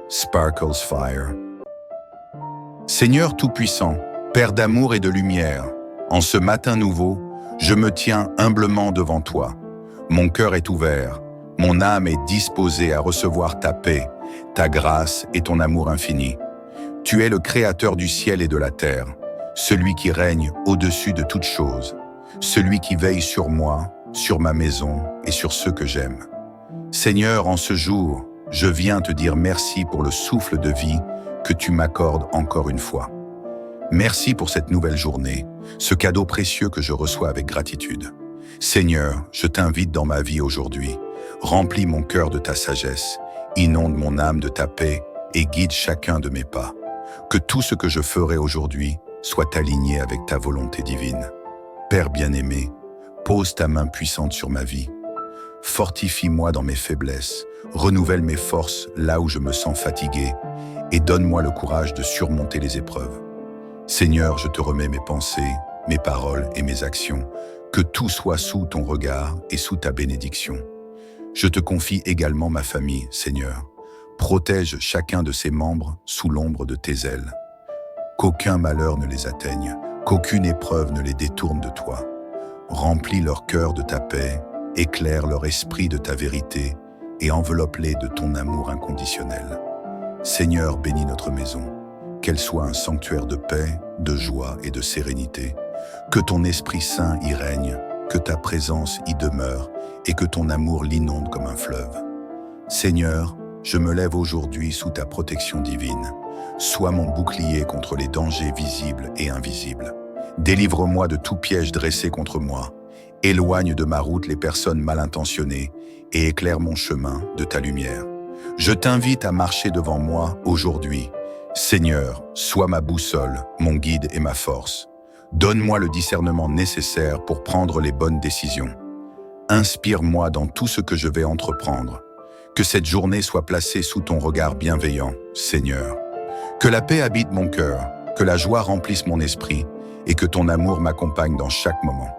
Sparkles Fire. Seigneur Tout-Puissant, Père d'amour et de lumière, en ce matin nouveau, je me tiens humblement devant toi. Mon cœur est ouvert, mon âme est disposée à recevoir ta paix, ta grâce et ton amour infini. Tu es le Créateur du ciel et de la terre, celui qui règne au-dessus de toutes choses, celui qui veille sur moi, sur ma maison et sur ceux que j'aime. Seigneur, en ce jour, je viens te dire merci pour le souffle de vie que tu m'accordes encore une fois. Merci pour cette nouvelle journée, ce cadeau précieux que je reçois avec gratitude. Seigneur, je t'invite dans ma vie aujourd'hui. Remplis mon cœur de ta sagesse, inonde mon âme de ta paix et guide chacun de mes pas. Que tout ce que je ferai aujourd'hui soit aligné avec ta volonté divine. Père bien-aimé, pose ta main puissante sur ma vie. Fortifie-moi dans mes faiblesses, renouvelle mes forces là où je me sens fatigué et donne-moi le courage de surmonter les épreuves. Seigneur, je te remets mes pensées, mes paroles et mes actions, Que tout soit sous ton regard et sous ta bénédiction. Je te confie également ma famille, Seigneur. Protège chacun de ses membres sous l'ombre de tes ailes. Qu'aucun malheur ne les atteigne, qu'aucune épreuve ne les détourne de toi. Remplis leur cœur de ta paix, éclaire leur esprit de ta vérité et enveloppe-les de ton amour inconditionnel. Seigneur, bénis notre maison, qu'elle soit un sanctuaire de paix, de joie et de sérénité. Que ton Esprit Saint y règne, que ta présence y demeure et que ton amour l'inonde comme un fleuve. Seigneur, je me lève aujourd'hui sous ta protection divine. Sois mon bouclier contre les dangers visibles et invisibles. Délivre-moi de tout piège dressé contre moi. Éloigne de ma route les personnes mal intentionnées et éclaire mon chemin de ta lumière. Je t'invite à marcher devant moi aujourd'hui. Seigneur, sois ma boussole, mon guide et ma force. Donne-moi le discernement nécessaire pour prendre les bonnes décisions. Inspire-moi dans tout ce que je vais entreprendre. Que cette journée soit placée sous ton regard bienveillant, Seigneur. Que la paix habite mon cœur, que la joie remplisse mon esprit et que ton amour m'accompagne dans chaque moment.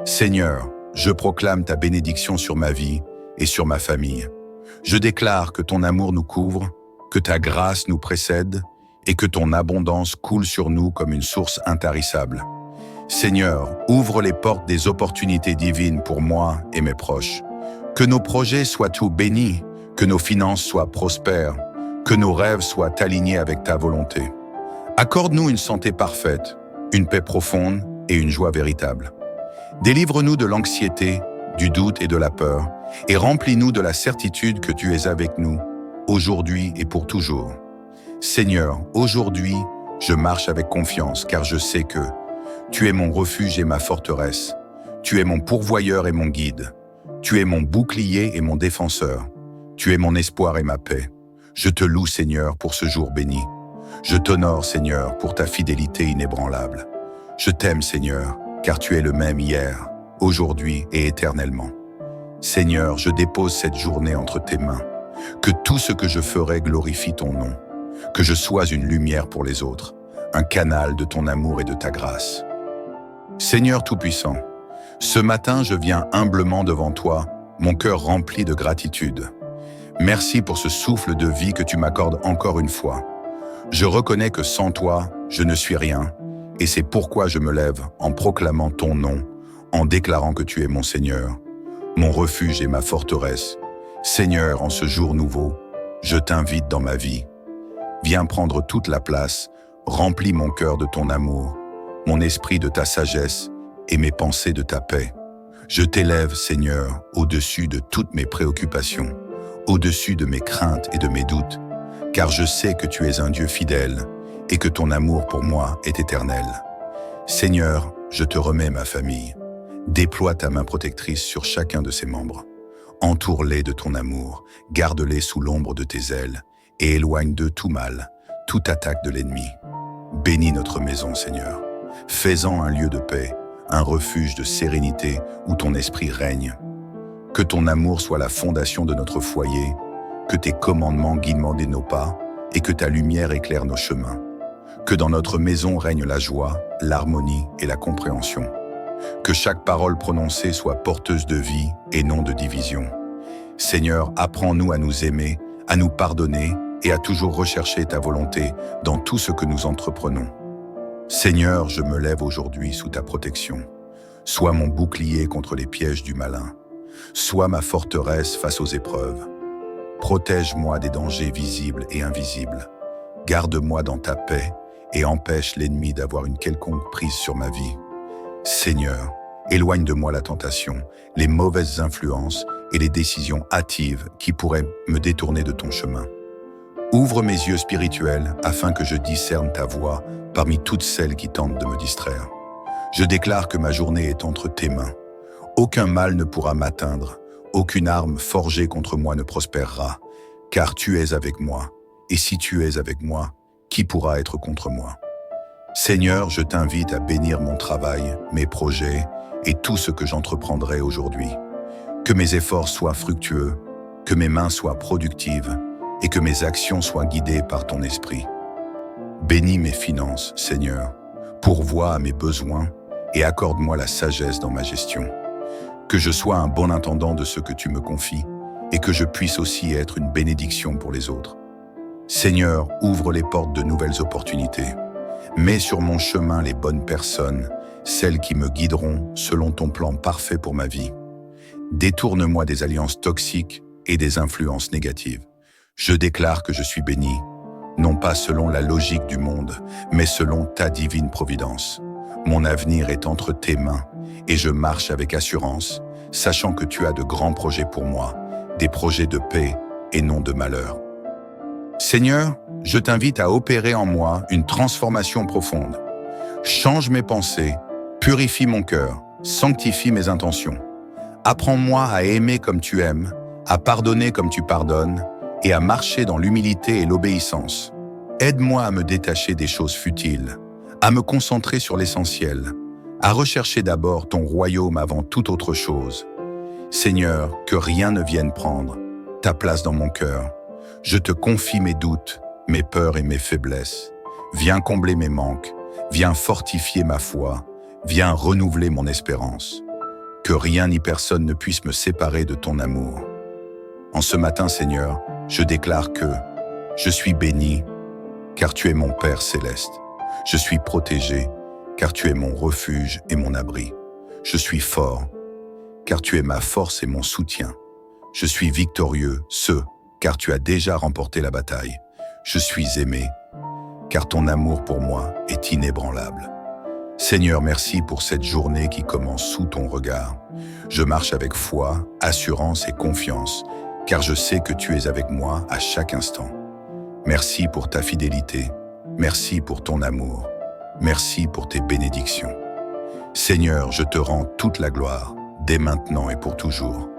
Seigneur, je proclame ta bénédiction sur ma vie et sur ma famille. Je déclare que ton amour nous couvre, que ta grâce nous précède et que ton abondance coule sur nous comme une source intarissable. Seigneur, ouvre les portes des opportunités divines pour moi et mes proches. Que nos projets soient tout bénis, que nos finances soient prospères, que nos rêves soient alignés avec ta volonté. Accorde-nous une santé parfaite, une paix profonde et une joie véritable. Délivre-nous de l'anxiété, du doute et de la peur, et remplis-nous de la certitude que tu es avec nous, aujourd'hui et pour toujours. Seigneur, aujourd'hui, je marche avec confiance car je sais que tu es mon refuge et ma forteresse. Tu es mon pourvoyeur et mon guide. Tu es mon bouclier et mon défenseur. Tu es mon espoir et ma paix. Je te loue, Seigneur, pour ce jour béni. Je t'honore, Seigneur, pour ta fidélité inébranlable. Je t'aime, Seigneur, car tu es le même hier, aujourd'hui et éternellement. Seigneur, je dépose cette journée entre tes mains. Que tout ce que je ferai glorifie ton nom. Que je sois une lumière pour les autres, un canal de ton amour et de ta grâce. Seigneur Tout-Puissant, ce matin je viens humblement devant toi, mon cœur rempli de gratitude. Merci pour ce souffle de vie que tu m'accordes encore une fois. Je reconnais que sans toi, je ne suis rien, et c'est pourquoi je me lève en proclamant ton nom, en déclarant que tu es mon Seigneur, mon refuge et ma forteresse. Seigneur, en ce jour nouveau, je t'invite dans ma vie. Viens prendre toute la place, remplis mon cœur de ton amour, mon esprit de ta sagesse et mes pensées de ta paix. Je t'élève, Seigneur, au-dessus de toutes mes préoccupations, au-dessus de mes craintes et de mes doutes, car je sais que tu es un Dieu fidèle et que ton amour pour moi est éternel. Seigneur, je te remets ma famille. Déploie ta main protectrice sur chacun de ses membres. Entoure-les de ton amour, garde-les sous l'ombre de tes ailes et éloigne d'eux tout mal, toute attaque de l'ennemi. Bénis notre maison, Seigneur. Fais-en un lieu de paix, un refuge de sérénité où ton esprit règne. Que ton amour soit la fondation de notre foyer, que tes commandements guident nos pas et que ta lumière éclaire nos chemins. Que dans notre maison règne la joie, l'harmonie et la compréhension. Que chaque parole prononcée soit porteuse de vie et non de division. Seigneur, apprends-nous à nous aimer, à nous pardonner et à toujours rechercher ta volonté dans tout ce que nous entreprenons. Seigneur, je me lève aujourd'hui sous ta protection. Sois mon bouclier contre les pièges du malin. Sois ma forteresse face aux épreuves. Protège-moi des dangers visibles et invisibles. Garde-moi dans ta paix et empêche l'ennemi d'avoir une quelconque prise sur ma vie. Seigneur, éloigne de moi la tentation, les mauvaises influences et les décisions hâtives qui pourraient me détourner de ton chemin. Ouvre mes yeux spirituels afin que je discerne ta voix parmi toutes celles qui tentent de me distraire. Je déclare que ma journée est entre tes mains. Aucun mal ne pourra m'atteindre, aucune arme forgée contre moi ne prospérera, car tu es avec moi, et si tu es avec moi, qui pourra être contre moi? Seigneur, je t'invite à bénir mon travail, mes projets et tout ce que j'entreprendrai aujourd'hui. Que mes efforts soient fructueux, que mes mains soient productives et que mes actions soient guidées par ton esprit. Bénis mes finances, Seigneur, pourvois à mes besoins et accorde-moi la sagesse dans ma gestion. Que je sois un bon intendant de ce que tu me confies et que je puisse aussi être une bénédiction pour les autres. Seigneur, ouvre les portes de nouvelles opportunités. Mets sur mon chemin les bonnes personnes, celles qui me guideront selon ton plan parfait pour ma vie. Détourne-moi des alliances toxiques et des influences négatives. Je déclare que je suis béni, non pas selon la logique du monde, mais selon ta divine providence. Mon avenir est entre tes mains et je marche avec assurance, sachant que tu as de grands projets pour moi, des projets de paix et non de malheur. Seigneur, je t'invite à opérer en moi une transformation profonde. Change mes pensées, purifie mon cœur, sanctifie mes intentions. Apprends-moi à aimer comme tu aimes, à pardonner comme tu pardonnes et à marcher dans l'humilité et l'obéissance. Aide-moi à me détacher des choses futiles, à me concentrer sur l'essentiel, à rechercher d'abord ton royaume avant toute autre chose. Seigneur, que rien ne vienne prendre ta place dans mon cœur. Je te confie mes doutes, mes peurs et mes faiblesses. Viens combler mes manques, viens fortifier ma foi, viens renouveler mon espérance. Que rien ni personne ne puisse me séparer de ton amour. En ce matin, Seigneur, je déclare que je suis béni, car tu es mon Père céleste. Je suis protégé, car tu es mon refuge et mon abri. Je suis fort, car tu es ma force et mon soutien. Je suis victorieux, car tu as déjà remporté la bataille. Je suis aimé, car ton amour pour moi est inébranlable. Seigneur, merci pour cette journée qui commence sous ton regard. Je marche avec foi, assurance et confiance, car je sais que tu es avec moi à chaque instant. Merci pour ta fidélité, merci pour ton amour, merci pour tes bénédictions. Seigneur, je te rends toute la gloire, dès maintenant et pour toujours.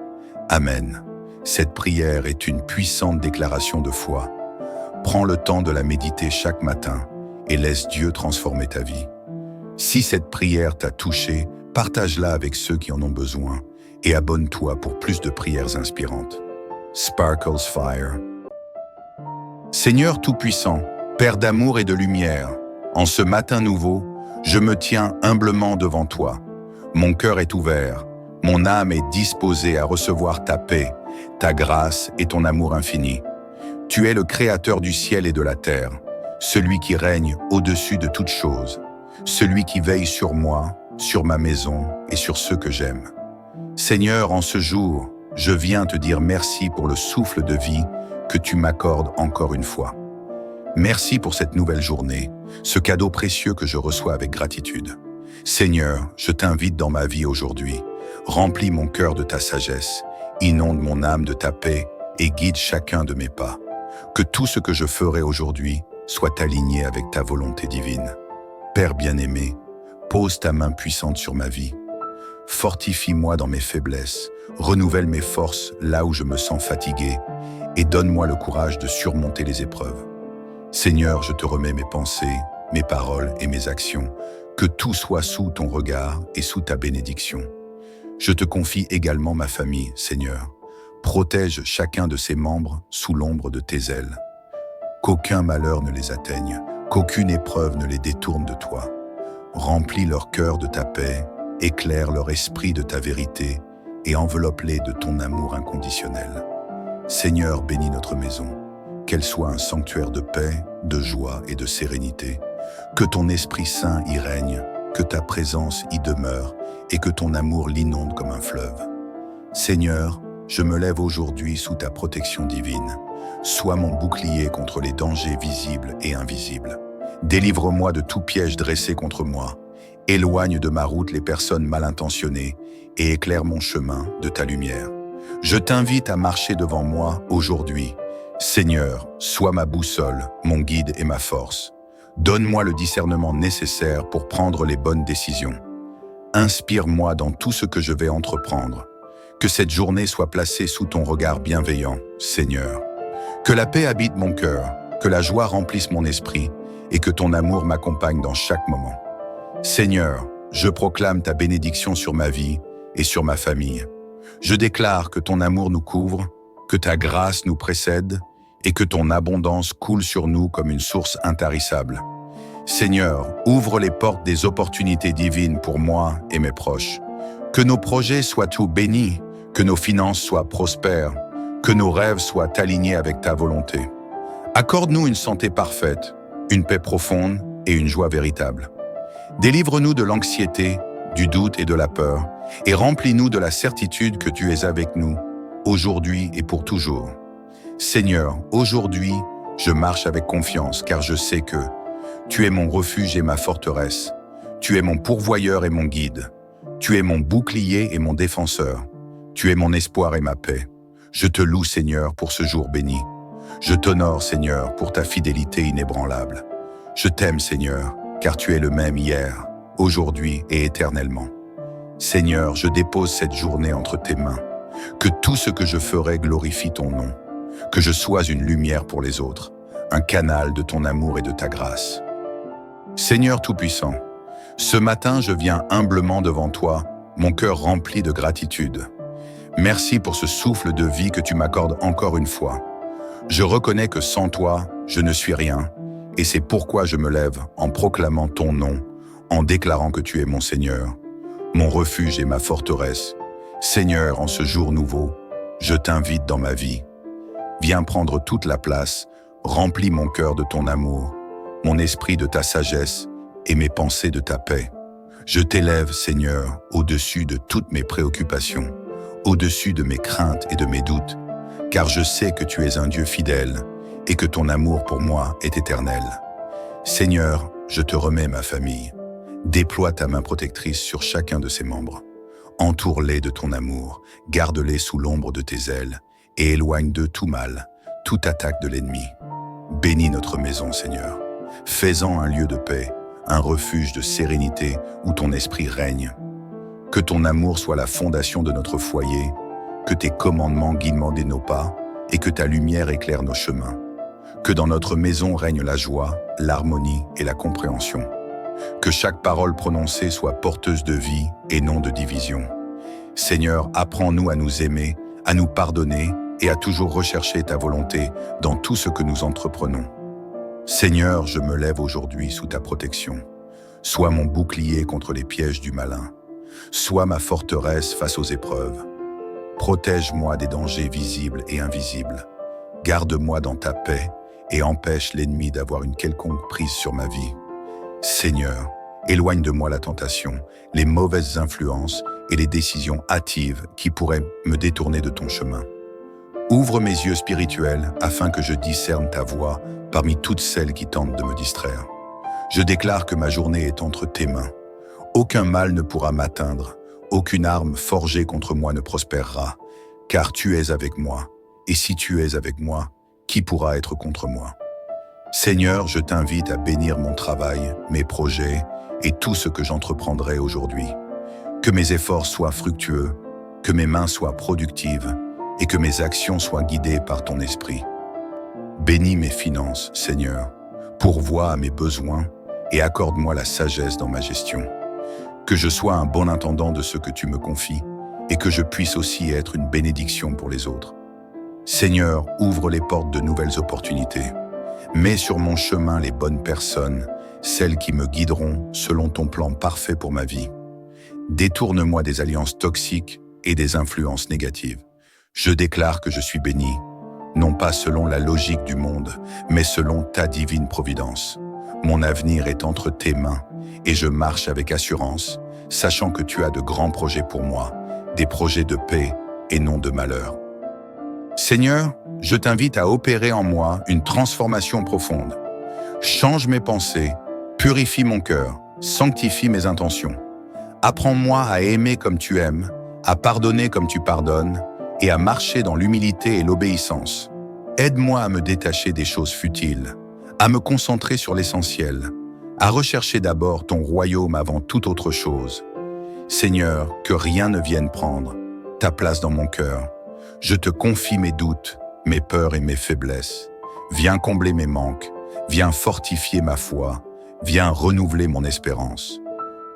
Amen. Cette prière est une puissante déclaration de foi. Prends le temps de la méditer chaque matin et laisse Dieu transformer ta vie. Si cette prière t'a touché, partage-la avec ceux qui en ont besoin et abonne-toi pour plus de prières inspirantes. Sparkles Fire. Seigneur Tout-Puissant, Père d'amour et de lumière, en ce matin nouveau, je me tiens humblement devant toi. Mon cœur est ouvert, mon âme est disposée à recevoir ta paix, ta grâce et ton amour infini. Tu es le Créateur du ciel et de la terre, celui qui règne au-dessus de toutes choses, celui qui veille sur moi, sur ma maison et sur ceux que j'aime. Seigneur, en ce jour, je viens te dire merci pour le souffle de vie que tu m'accordes encore une fois. Merci pour cette nouvelle journée, ce cadeau précieux que je reçois avec gratitude. Seigneur, je t'invite dans ma vie aujourd'hui. Remplis mon cœur de ta sagesse, inonde mon âme de ta paix et guide chacun de mes pas. Que tout ce que je ferai aujourd'hui soit aligné avec ta volonté divine. Père bien-aimé, pose ta main puissante sur ma vie. Fortifie-moi dans mes faiblesses, renouvelle mes forces là où je me sens fatigué et donne-moi le courage de surmonter les épreuves. Seigneur, je te remets mes pensées, mes paroles et mes actions, que tout soit sous ton regard et sous ta bénédiction. Je te confie également ma famille, Seigneur. Protège chacun de ses membres sous l'ombre de tes ailes. Qu'aucun malheur ne les atteigne, qu'aucune épreuve ne les détourne de toi. Remplis leur cœur de ta paix, éclaire leur esprit de ta vérité et enveloppe-les de ton amour inconditionnel. Seigneur, bénis notre maison, qu'elle soit un sanctuaire de paix, de joie et de sérénité. Que ton Esprit Saint y règne, que ta présence y demeure et que ton amour l'inonde comme un fleuve. Seigneur, je me lève aujourd'hui sous ta protection divine. Sois mon bouclier contre les dangers visibles et invisibles. Délivre-moi de tout piège dressé contre moi. Éloigne de ma route les personnes mal intentionnées et éclaire mon chemin de ta lumière. Je t'invite à marcher devant moi aujourd'hui. Seigneur, sois ma boussole, mon guide et ma force. Donne-moi le discernement nécessaire pour prendre les bonnes décisions. Inspire-moi dans tout ce que je vais entreprendre. Que cette journée soit placée sous ton regard bienveillant, Seigneur. Que la paix habite mon cœur, que la joie remplisse mon esprit et que ton amour m'accompagne dans chaque moment. Seigneur, je proclame ta bénédiction sur ma vie et sur ma famille. Je déclare que ton amour nous couvre, que ta grâce nous précède et que ton abondance coule sur nous comme une source intarissable. Seigneur, ouvre les portes des opportunités divines pour moi et mes proches. Que nos projets soient tout bénis, que nos finances soient prospères, que nos rêves soient alignés avec ta volonté. Accorde-nous une santé parfaite, une paix profonde et une joie véritable. Délivre-nous de l'anxiété, du doute et de la peur, et remplis-nous de la certitude que tu es avec nous, aujourd'hui et pour toujours. Seigneur, aujourd'hui, je marche avec confiance, car je sais que tu es mon refuge et ma forteresse. Tu es mon pourvoyeur et mon guide. Tu es mon bouclier et mon défenseur. Tu es mon espoir et ma paix. Je te loue, Seigneur, pour ce jour béni. Je t'honore, Seigneur, pour ta fidélité inébranlable. Je t'aime, Seigneur, car tu es le même hier, aujourd'hui et éternellement. Seigneur, je dépose cette journée entre tes mains. Que tout ce que je ferai glorifie ton nom. Que je sois une lumière pour les autres, un canal de ton amour et de ta grâce. Seigneur Tout-Puissant, ce matin je viens humblement devant toi, mon cœur rempli de gratitude. Merci pour ce souffle de vie que tu m'accordes encore une fois. Je reconnais que sans toi, je ne suis rien, et c'est pourquoi je me lève en proclamant ton nom, en déclarant que tu es mon Seigneur, mon refuge et ma forteresse. Seigneur, en ce jour nouveau, je t'invite dans ma vie. Viens prendre toute la place, remplis mon cœur de ton amour, mon esprit de ta sagesse et mes pensées de ta paix. Je t'élève, Seigneur, au-dessus de toutes mes préoccupations, au-dessus de mes craintes et de mes doutes, car je sais que tu es un Dieu fidèle et que ton amour pour moi est éternel. Seigneur, je te remets ma famille. Déploie ta main protectrice sur chacun de ses membres. Entoure-les de ton amour, garde-les sous l'ombre de tes ailes et éloigne d'eux tout mal, toute attaque de l'ennemi. Bénis notre maison, Seigneur. Fais-en un lieu de paix, un refuge de sérénité où ton esprit règne. Que ton amour soit la fondation de notre foyer, que tes commandements guident nos pas et que ta lumière éclaire nos chemins. Que dans notre maison règne la joie, l'harmonie et la compréhension. Que chaque parole prononcée soit porteuse de vie et non de division. Seigneur, apprends-nous à nous aimer, à nous pardonner et à toujours rechercher ta volonté dans tout ce que nous entreprenons. Seigneur, je me lève aujourd'hui sous ta protection. Sois mon bouclier contre les pièges du malin. Sois ma forteresse face aux épreuves. Protège-moi des dangers visibles et invisibles. Garde-moi dans ta paix et empêche l'ennemi d'avoir une quelconque prise sur ma vie. Seigneur, éloigne de moi la tentation, les mauvaises influences et les décisions hâtives qui pourraient me détourner de ton chemin. Ouvre mes yeux spirituels afin que je discerne ta voix parmi toutes celles qui tentent de me distraire. Je déclare que ma journée est entre tes mains. Aucun mal ne pourra m'atteindre, aucune arme forgée contre moi ne prospérera, car tu es avec moi, et si tu es avec moi, qui pourra être contre moi? Seigneur, je t'invite à bénir mon travail, mes projets et tout ce que j'entreprendrai aujourd'hui. Que mes efforts soient fructueux, que mes mains soient productives et que mes actions soient guidées par ton esprit. Bénis mes finances, Seigneur, pourvois à mes besoins et accorde-moi la sagesse dans ma gestion. Que je sois un bon intendant de ce que tu me confies et que je puisse aussi être une bénédiction pour les autres. Seigneur, ouvre les portes de nouvelles opportunités. Mets sur mon chemin les bonnes personnes, celles qui me guideront selon ton plan parfait pour ma vie. Détourne-moi des alliances toxiques et des influences négatives. Je déclare que je suis béni, non pas selon la logique du monde, mais selon ta divine providence. Mon avenir est entre tes mains et je marche avec assurance, sachant que tu as de grands projets pour moi, des projets de paix et non de malheur. Seigneur, je t'invite à opérer en moi une transformation profonde. Change mes pensées, purifie mon cœur, sanctifie mes intentions. Apprends-moi à aimer comme tu aimes, à pardonner comme tu pardonnes et à marcher dans l'humilité et l'obéissance. Aide-moi à me détacher des choses futiles, à me concentrer sur l'essentiel, à rechercher d'abord ton royaume avant toute autre chose. Seigneur, que rien ne vienne prendre ta place dans mon cœur. Je te confie mes doutes, mes peurs et mes faiblesses. Viens combler mes manques, viens fortifier ma foi, viens renouveler mon espérance.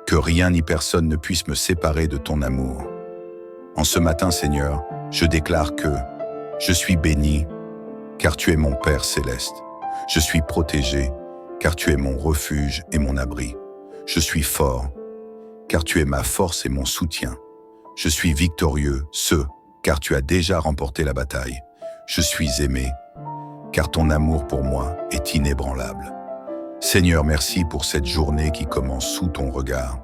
Que rien ni personne ne puisse me séparer de ton amour. En ce matin, Seigneur, je déclare que je suis béni, car tu es mon Père céleste. Je suis protégé, car tu es mon refuge et mon abri. Je suis fort, car tu es ma force et mon soutien. Je suis victorieux, car tu as déjà remporté la bataille. Je suis aimé, car ton amour pour moi est inébranlable. Seigneur, merci pour cette journée qui commence sous ton regard.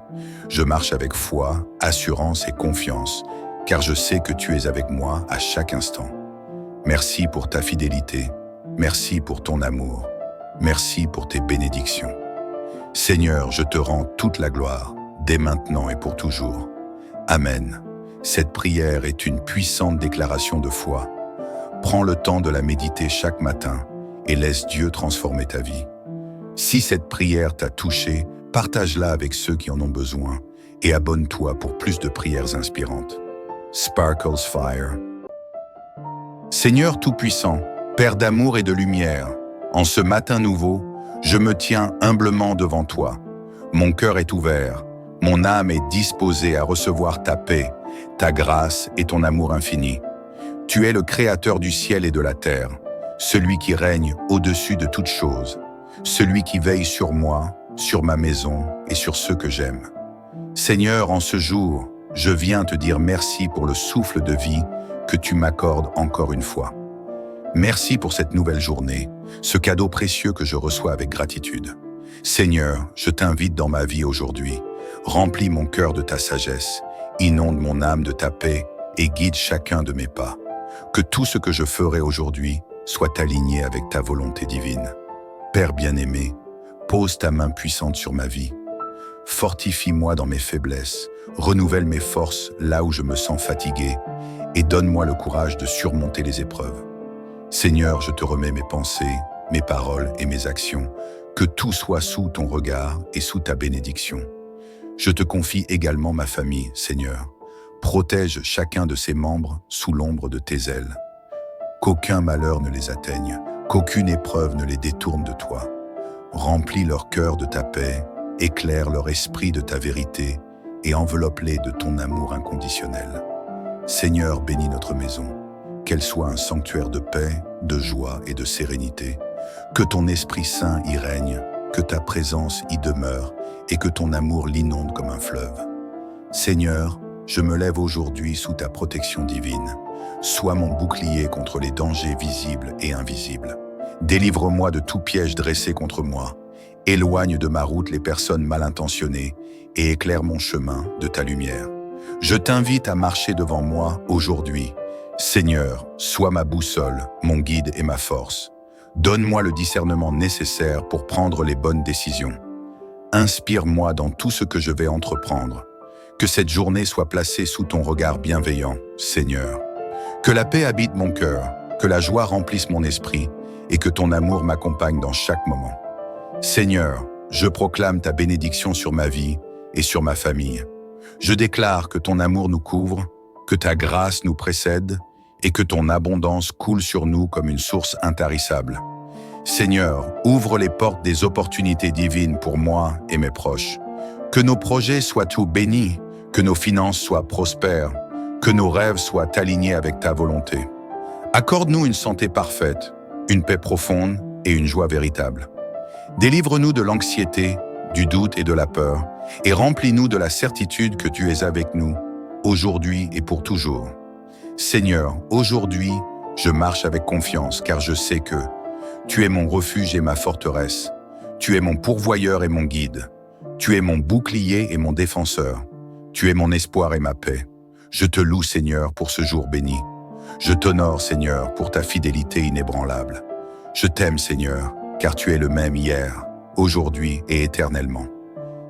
Je marche avec foi, assurance et confiance, car je sais que tu es avec moi à chaque instant. Merci pour ta fidélité, merci pour ton amour, merci pour tes bénédictions. Seigneur, je te rends toute la gloire, dès maintenant et pour toujours. Amen. Cette prière est une puissante déclaration de foi. Prends le temps de la méditer chaque matin et laisse Dieu transformer ta vie. Si cette prière t'a touché, partage-la avec ceux qui en ont besoin et abonne-toi pour plus de prières inspirantes. Sparkles Fire. Seigneur Tout-Puissant, Père d'amour et de lumière, en ce matin nouveau, je me tiens humblement devant toi. Mon cœur est ouvert, mon âme est disposée à recevoir ta paix, ta grâce et ton amour infini. Tu es le Créateur du ciel et de la terre, celui qui règne au-dessus de toutes choses, celui qui veille sur moi, sur ma maison et sur ceux que j'aime. Seigneur, en ce jour, je viens te dire merci pour le souffle de vie que tu m'accordes encore une fois. Merci pour cette nouvelle journée, ce cadeau précieux que je reçois avec gratitude. Seigneur, je t'invite dans ma vie aujourd'hui. Remplis mon cœur de ta sagesse, inonde mon âme de ta paix et guide chacun de mes pas. Que tout ce que je ferai aujourd'hui soit aligné avec ta volonté divine. Père bien-aimé, pose ta main puissante sur ma vie. Fortifie-moi dans mes faiblesses, renouvelle mes forces là où je me sens fatigué et donne-moi le courage de surmonter les épreuves. Seigneur, je te remets mes pensées, mes paroles et mes actions, que tout soit sous ton regard et sous ta bénédiction. Je te confie également ma famille, Seigneur. Protège chacun de ses membres sous l'ombre de tes ailes. Qu'aucun malheur ne les atteigne, qu'aucune épreuve ne les détourne de toi. Remplis leur cœur de ta paix, éclaire leur esprit de ta vérité et enveloppe-les de ton amour inconditionnel. Seigneur, bénis notre maison, qu'elle soit un sanctuaire de paix, de joie et de sérénité. Que ton Esprit Saint y règne, que ta présence y demeure et que ton amour l'inonde comme un fleuve. Seigneur, je me lève aujourd'hui sous ta protection divine. Sois mon bouclier contre les dangers visibles et invisibles. Délivre-moi de tout piège dressé contre moi. Éloigne de ma route les personnes mal intentionnées et éclaire mon chemin de ta lumière. Je t'invite à marcher devant moi aujourd'hui. Seigneur, sois ma boussole, mon guide et ma force. Donne-moi le discernement nécessaire pour prendre les bonnes décisions. Inspire-moi dans tout ce que je vais entreprendre. Que cette journée soit placée sous ton regard bienveillant, Seigneur. Que la paix habite mon cœur, que la joie remplisse mon esprit et que ton amour m'accompagne dans chaque moment. Seigneur, je proclame ta bénédiction sur ma vie et sur ma famille. Je déclare que ton amour nous couvre, que ta grâce nous précède et que ton abondance coule sur nous comme une source intarissable. Seigneur, ouvre les portes des opportunités divines pour moi et mes proches. Que nos projets soient tout bénis, que nos finances soient prospères, que nos rêves soient alignés avec ta volonté. Accorde-nous une santé parfaite, une paix profonde et une joie véritable. Délivre-nous de l'anxiété, du doute et de la peur, et remplis-nous de la certitude que tu es avec nous, aujourd'hui et pour toujours. Seigneur, aujourd'hui, je marche avec confiance, car je sais que tu es mon refuge et ma forteresse. Tu es mon pourvoyeur et mon guide. Tu es mon bouclier et mon défenseur. Tu es mon espoir et ma paix. Je te loue, Seigneur, pour ce jour béni. Je t'honore, Seigneur, pour ta fidélité inébranlable. Je t'aime, Seigneur, car tu es le même hier, aujourd'hui et éternellement.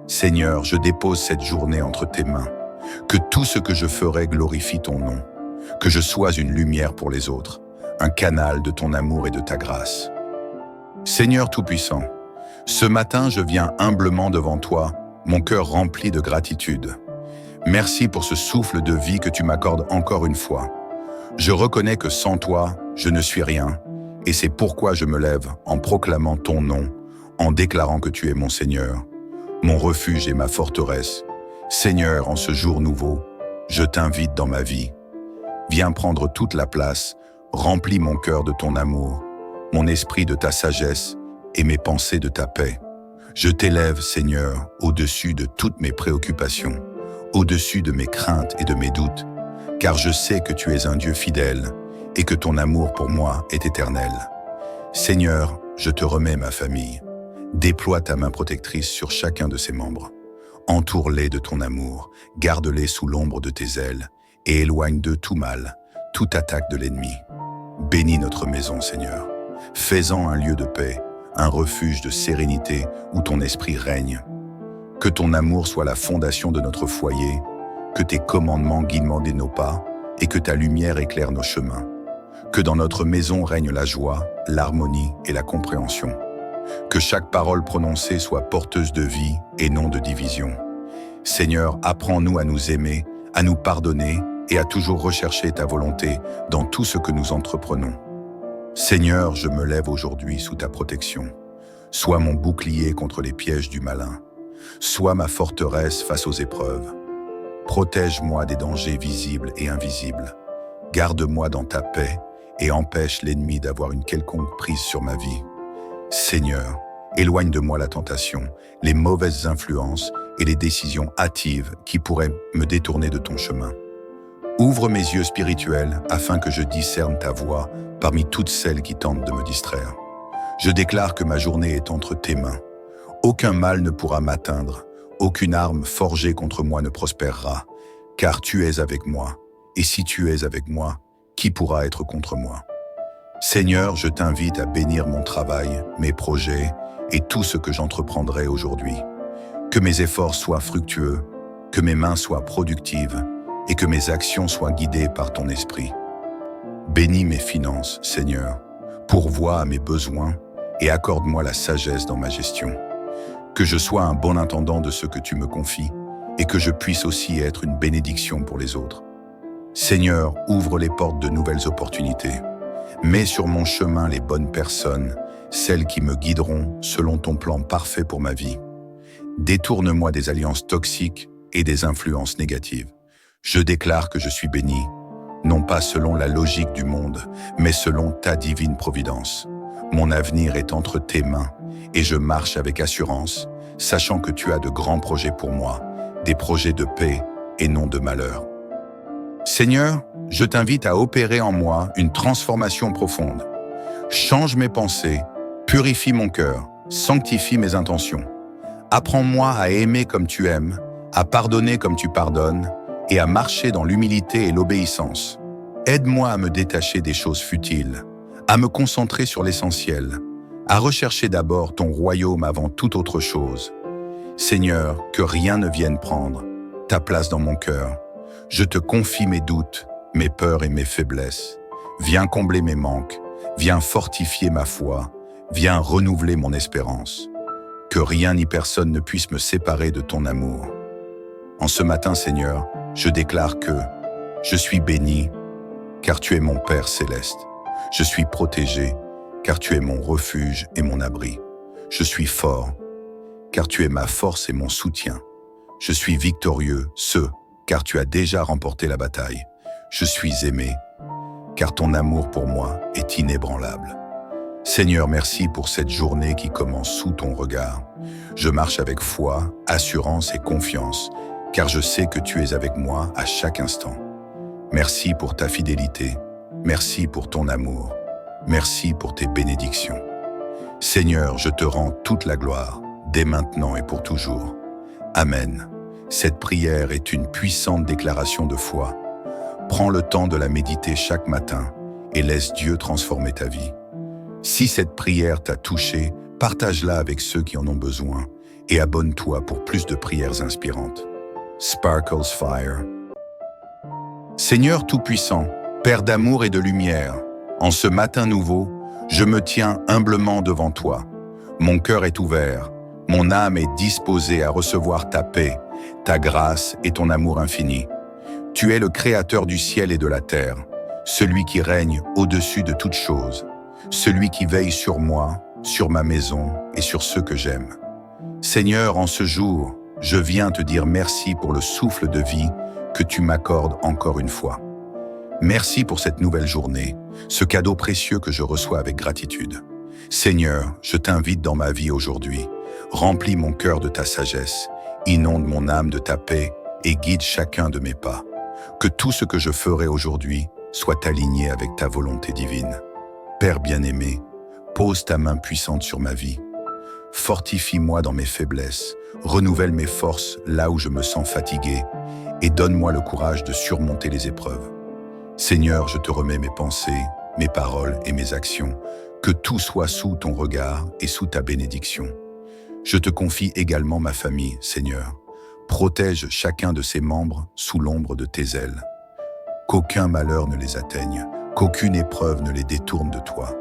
Seigneur, je dépose cette journée entre tes mains. Que tout ce que je ferai glorifie ton nom. Que je sois une lumière pour les autres, un canal de ton amour et de ta grâce. Seigneur Tout-Puissant, ce matin je viens humblement devant toi, mon cœur rempli de gratitude. Merci pour ce souffle de vie que tu m'accordes encore une fois. Je reconnais que sans toi, je ne suis rien, et c'est pourquoi je me lève en proclamant ton nom, en déclarant que tu es mon Seigneur, mon refuge et ma forteresse. Seigneur, en ce jour nouveau, je t'invite dans ma vie. Viens prendre toute la place, remplis mon cœur de ton amour, mon esprit de ta sagesse, et mes pensées de ta paix. Je t'élève, Seigneur, au-dessus de toutes mes préoccupations, au-dessus de mes craintes et de mes doutes, car je sais que tu es un Dieu fidèle et que ton amour pour moi est éternel. Seigneur, je te remets ma famille. Déploie ta main protectrice sur chacun de ses membres. Entoure-les de ton amour, garde-les sous l'ombre de tes ailes et éloigne d'eux tout mal, toute attaque de l'ennemi. Bénis notre maison, Seigneur. Fais-en un lieu de paix, un refuge de sérénité où ton esprit règne. Que ton amour soit la fondation de notre foyer, que tes commandements guident nos pas et que ta lumière éclaire nos chemins. Que dans notre maison règne la joie, l'harmonie et la compréhension. Que chaque parole prononcée soit porteuse de vie et non de division. Seigneur, apprends-nous à nous aimer, à nous pardonner et à toujours rechercher ta volonté dans tout ce que nous entreprenons. Seigneur, je me lève aujourd'hui sous ta protection. Sois mon bouclier contre les pièges du malin. Sois ma forteresse face aux épreuves. Protège-moi des dangers visibles et invisibles. Garde-moi dans ta paix et empêche l'ennemi d'avoir une quelconque prise sur ma vie. Seigneur, éloigne de moi la tentation, les mauvaises influences et les décisions hâtives qui pourraient me détourner de ton chemin. Ouvre mes yeux spirituels afin que je discerne ta voix parmi toutes celles qui tentent de me distraire. Je déclare que ma journée est entre tes mains. Aucun mal ne pourra m'atteindre, aucune arme forgée contre moi ne prospérera, car tu es avec moi, et si tu es avec moi, qui pourra être contre moi? Seigneur, je t'invite à bénir mon travail, mes projets et tout ce que j'entreprendrai aujourd'hui. Que mes efforts soient fructueux, que mes mains soient productives et que mes actions soient guidées par ton esprit. Bénis mes finances, Seigneur, pourvois à mes besoins et accorde-moi la sagesse dans ma gestion. Que je sois un bon intendant de ce que tu me confies et que je puisse aussi être une bénédiction pour les autres. Seigneur, ouvre les portes de nouvelles opportunités. Mets sur mon chemin les bonnes personnes, celles qui me guideront selon ton plan parfait pour ma vie. Détourne-moi des alliances toxiques et des influences négatives. Je déclare que je suis béni, non pas selon la logique du monde, mais selon ta divine providence. Mon avenir est entre tes mains et je marche avec assurance, sachant que tu as de grands projets pour moi, des projets de paix et non de malheur. Seigneur, je t'invite à opérer en moi une transformation profonde. Change mes pensées, purifie mon cœur, sanctifie mes intentions. Apprends-moi à aimer comme tu aimes, à pardonner comme tu pardonnes et à marcher dans l'humilité et l'obéissance. Aide-moi à me détacher des choses futiles, à me concentrer sur l'essentiel, à rechercher d'abord ton royaume avant toute autre chose. Seigneur, que rien ne vienne prendre ta place dans mon cœur. Je te confie mes doutes, mes peurs et mes faiblesses. Viens combler mes manques, viens fortifier ma foi, viens renouveler mon espérance. Que rien ni personne ne puisse me séparer de ton amour. En ce matin, Seigneur, je déclare que je suis béni, car tu es mon Père céleste. Je suis protégé, car tu es mon refuge et mon abri. Je suis fort, car tu es ma force et mon soutien. Je suis victorieux, car tu as déjà remporté la bataille. Je suis aimé, car ton amour pour moi est inébranlable. Seigneur, merci pour cette journée qui commence sous ton regard. Je marche avec foi, assurance et confiance, car je sais que tu es avec moi à chaque instant. Merci pour ta fidélité, merci pour ton amour, merci pour tes bénédictions. Seigneur, je te rends toute la gloire, dès maintenant et pour toujours. Amen. Cette prière est une puissante déclaration de foi. Prends le temps de la méditer chaque matin et laisse Dieu transformer ta vie. Si cette prière t'a touché, partage-la avec ceux qui en ont besoin et abonne-toi pour plus de prières inspirantes. Sparkles Fire. Seigneur Tout-Puissant, Père d'amour et de lumière, en ce matin nouveau, je me tiens humblement devant toi. Mon cœur est ouvert, mon âme est disposée à recevoir ta paix, ta grâce et ton amour infini. Tu es le Créateur du ciel et de la terre, celui qui règne au-dessus de toutes choses, celui qui veille sur moi, sur ma maison et sur ceux que j'aime. Seigneur, en ce jour, je viens te dire merci pour le souffle de vie que tu m'accordes encore une fois. Merci pour cette nouvelle journée, ce cadeau précieux que je reçois avec gratitude. Seigneur, je t'invite dans ma vie aujourd'hui. Remplis mon cœur de ta sagesse, inonde mon âme de ta paix et guide chacun de mes pas. Que tout ce que je ferai aujourd'hui soit aligné avec ta volonté divine. Père bien-aimé, pose ta main puissante sur ma vie. Fortifie-moi dans mes faiblesses, renouvelle mes forces là où je me sens fatigué et donne-moi le courage de surmonter les épreuves. Seigneur, je te remets mes pensées, mes paroles et mes actions, que tout soit sous ton regard et sous ta bénédiction. Je te confie également ma famille, Seigneur. Protège chacun de ses membres sous l'ombre de tes ailes. Qu'aucun malheur ne les atteigne, qu'aucune épreuve ne les détourne de toi.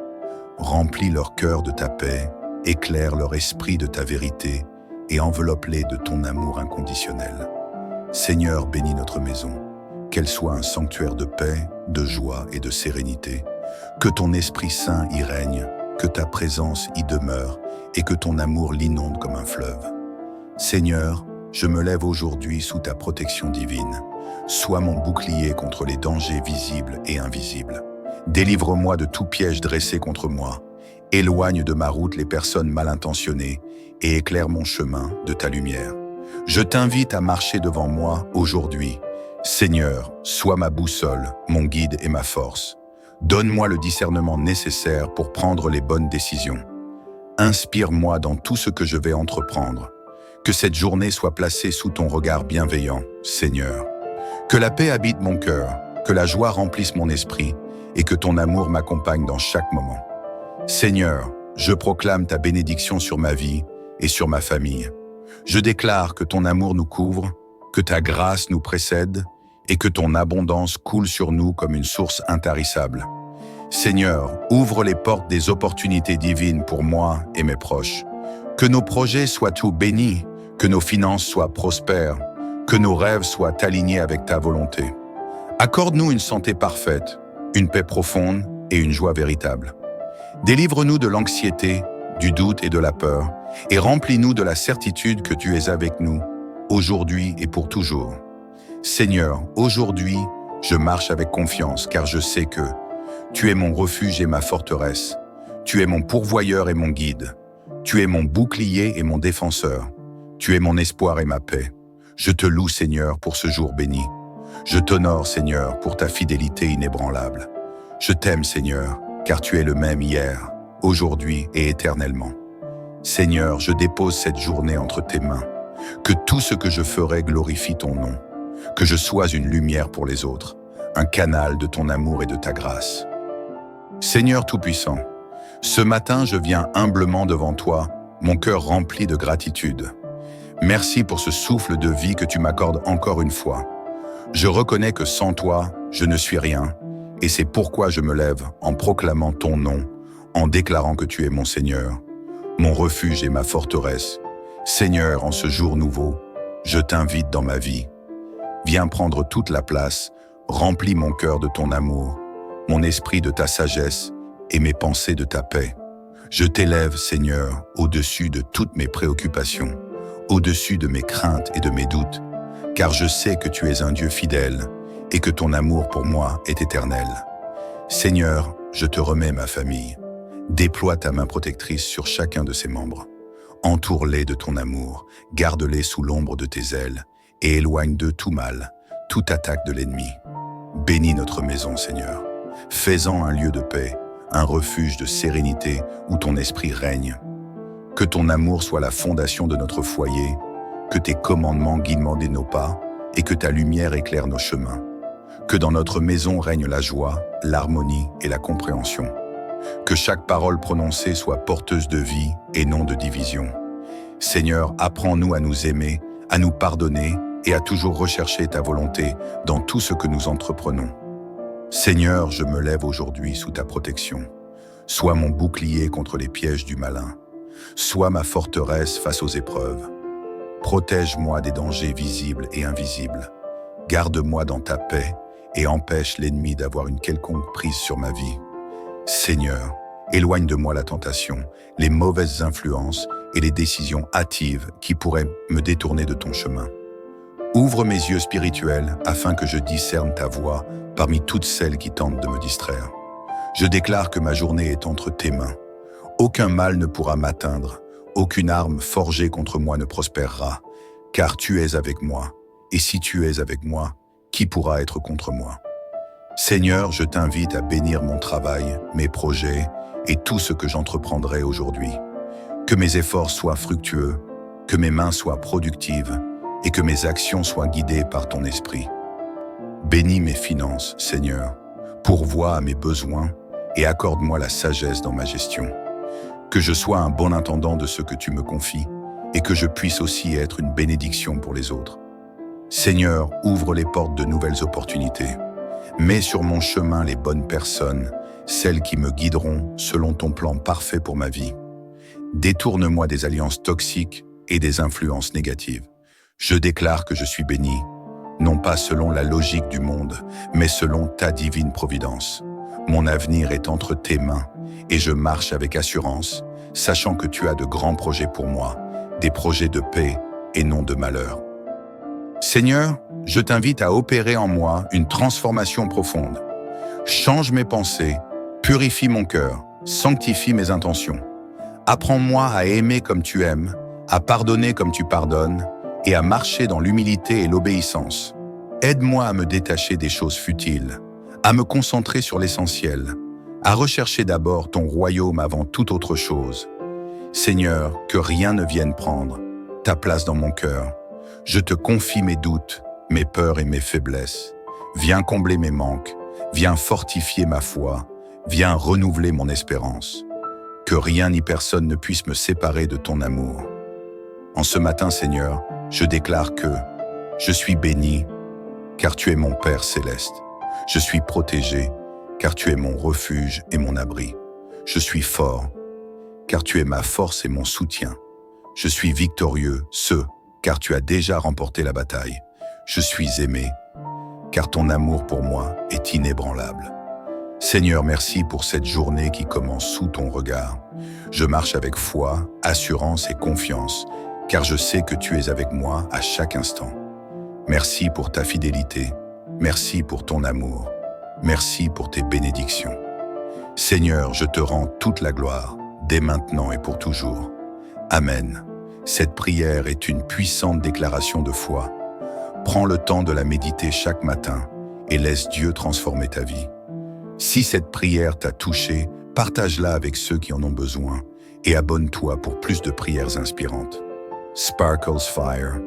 Remplis leur cœur de ta paix, éclaire leur esprit de ta vérité et enveloppe-les de ton amour inconditionnel. Seigneur, bénis notre maison, qu'elle soit un sanctuaire de paix, de joie et de sérénité. Que ton Esprit Saint y règne, que ta présence y demeure et que ton amour l'inonde comme un fleuve. Seigneur, je me lève aujourd'hui sous ta protection divine. Sois mon bouclier contre les dangers visibles et invisibles. Délivre-moi de tout piège dressé contre moi. Éloigne de ma route les personnes mal intentionnées et éclaire mon chemin de ta lumière. Je t'invite à marcher devant moi aujourd'hui. Seigneur, sois ma boussole, mon guide et ma force. Donne-moi le discernement nécessaire pour prendre les bonnes décisions. Inspire-moi dans tout ce que je vais entreprendre. Que cette journée soit placée sous ton regard bienveillant, Seigneur. Que la paix habite mon cœur, que la joie remplisse mon esprit et que ton amour m'accompagne dans chaque moment. Seigneur, je proclame ta bénédiction sur ma vie et sur ma famille. Je déclare que ton amour nous couvre, que ta grâce nous précède et que ton abondance coule sur nous comme une source intarissable. Seigneur, ouvre les portes des opportunités divines pour moi et mes proches. Que nos projets soient tout bénis, que nos finances soient prospères, que nos rêves soient alignés avec ta volonté. Accorde-nous une santé parfaite, une paix profonde et une joie véritable. Délivre-nous de l'anxiété, du doute et de la peur, et remplis-nous de la certitude que tu es avec nous, aujourd'hui et pour toujours. Seigneur, aujourd'hui, je marche avec confiance, car je sais que tu es mon refuge et ma forteresse. Tu es mon pourvoyeur et mon guide. Tu es mon bouclier et mon défenseur. Tu es mon espoir et ma paix. Je te loue, Seigneur, pour ce jour béni. Je t'honore, Seigneur, pour ta fidélité inébranlable. Je t'aime, Seigneur, car tu es le même hier, aujourd'hui et éternellement. Seigneur, je dépose cette journée entre tes mains. Que tout ce que je ferai glorifie ton nom. Que je sois une lumière pour les autres, un canal de ton amour et de ta grâce. Seigneur Tout-Puissant, ce matin je viens humblement devant toi, mon cœur rempli de gratitude. Merci pour ce souffle de vie que tu m'accordes encore une fois. Je reconnais que sans toi, je ne suis rien, et c'est pourquoi je me lève en proclamant ton nom, en déclarant que tu es mon Seigneur, mon refuge et ma forteresse. Seigneur, en ce jour nouveau, je t'invite dans ma vie. Viens prendre toute la place, remplis mon cœur de ton amour, mon esprit de ta sagesse et mes pensées de ta paix. Je t'élève, Seigneur, au-dessus de toutes mes préoccupations, au-dessus de mes craintes et de mes doutes, car je sais que tu es un Dieu fidèle et que ton amour pour moi est éternel. Seigneur, je te remets ma famille. Déploie ta main protectrice sur chacun de ses membres. Entoure-les de ton amour, garde-les sous l'ombre de tes ailes et éloigne d'eux tout mal, toute attaque de l'ennemi. Bénis notre maison, Seigneur. Fais-en un lieu de paix, un refuge de sérénité où ton esprit règne. Que ton amour soit la fondation de notre foyer, que tes commandements guident nos pas et que ta lumière éclaire nos chemins. Que dans notre maison règne la joie, l'harmonie et la compréhension. Que chaque parole prononcée soit porteuse de vie et non de division. Seigneur, apprends-nous à nous aimer, à nous pardonner et à toujours rechercher ta volonté dans tout ce que nous entreprenons. Seigneur, je me lève aujourd'hui sous ta protection. Sois mon bouclier contre les pièges du malin. Sois ma forteresse face aux épreuves. Protège-moi des dangers visibles et invisibles. Garde-moi dans ta paix et empêche l'ennemi d'avoir une quelconque prise sur ma vie. Seigneur, éloigne de moi la tentation, les mauvaises influences et les décisions hâtives qui pourraient me détourner de ton chemin. Ouvre mes yeux spirituels afin que je discerne ta voix parmi toutes celles qui tentent de me distraire. Je déclare que ma journée est entre tes mains. Aucun mal ne pourra m'atteindre, aucune arme forgée contre moi ne prospérera, car tu es avec moi, et si tu es avec moi, qui pourra être contre moi? Seigneur, je t'invite à bénir mon travail, mes projets et tout ce que j'entreprendrai aujourd'hui. Que mes efforts soient fructueux, que mes mains soient productives et que mes actions soient guidées par ton esprit. Bénis mes finances, Seigneur, pourvois à mes besoins et accorde-moi la sagesse dans ma gestion. Que je sois un bon intendant de ce que tu me confies et que je puisse aussi être une bénédiction pour les autres. Seigneur, ouvre les portes de nouvelles opportunités. Mets sur mon chemin les bonnes personnes, celles qui me guideront selon ton plan parfait pour ma vie. Détourne-moi des alliances toxiques et des influences négatives. Je déclare que je suis béni, non pas selon la logique du monde, mais selon ta divine providence. Mon avenir est entre tes mains et je marche avec assurance, sachant que tu as de grands projets pour moi, des projets de paix et non de malheur. Seigneur, je t'invite à opérer en moi une transformation profonde. Change mes pensées, purifie mon cœur, sanctifie mes intentions. Apprends-moi à aimer comme tu aimes, à pardonner comme tu pardonnes et à marcher dans l'humilité et l'obéissance. Aide-moi à me détacher des choses futiles, à me concentrer sur l'essentiel, à rechercher d'abord ton royaume avant toute autre chose. Seigneur, que rien ne vienne prendre ta place dans mon cœur. Je te confie mes doutes, mes peurs et mes faiblesses. Viens combler mes manques, viens fortifier ma foi, viens renouveler mon espérance. Que rien ni personne ne puisse me séparer de ton amour. En ce matin, Seigneur, je déclare que je suis béni, car tu es mon Père céleste. Je suis protégé, car tu es mon refuge et mon abri. Je suis fort, car tu es ma force et mon soutien. Je suis victorieux, car tu as déjà remporté la bataille. Je suis aimé, car ton amour pour moi est inébranlable. Seigneur, merci pour cette journée qui commence sous ton regard. Je marche avec foi, assurance et confiance, car je sais que tu es avec moi à chaque instant. Merci pour ta fidélité, merci pour ton amour, merci pour tes bénédictions. Seigneur, je te rends toute la gloire, dès maintenant et pour toujours. Amen. Cette prière est une puissante déclaration de foi. Prends le temps de la méditer chaque matin et laisse Dieu transformer ta vie. Si cette prière t'a touché, partage-la avec ceux qui en ont besoin et abonne-toi pour plus de prières inspirantes. Sparkles Fire.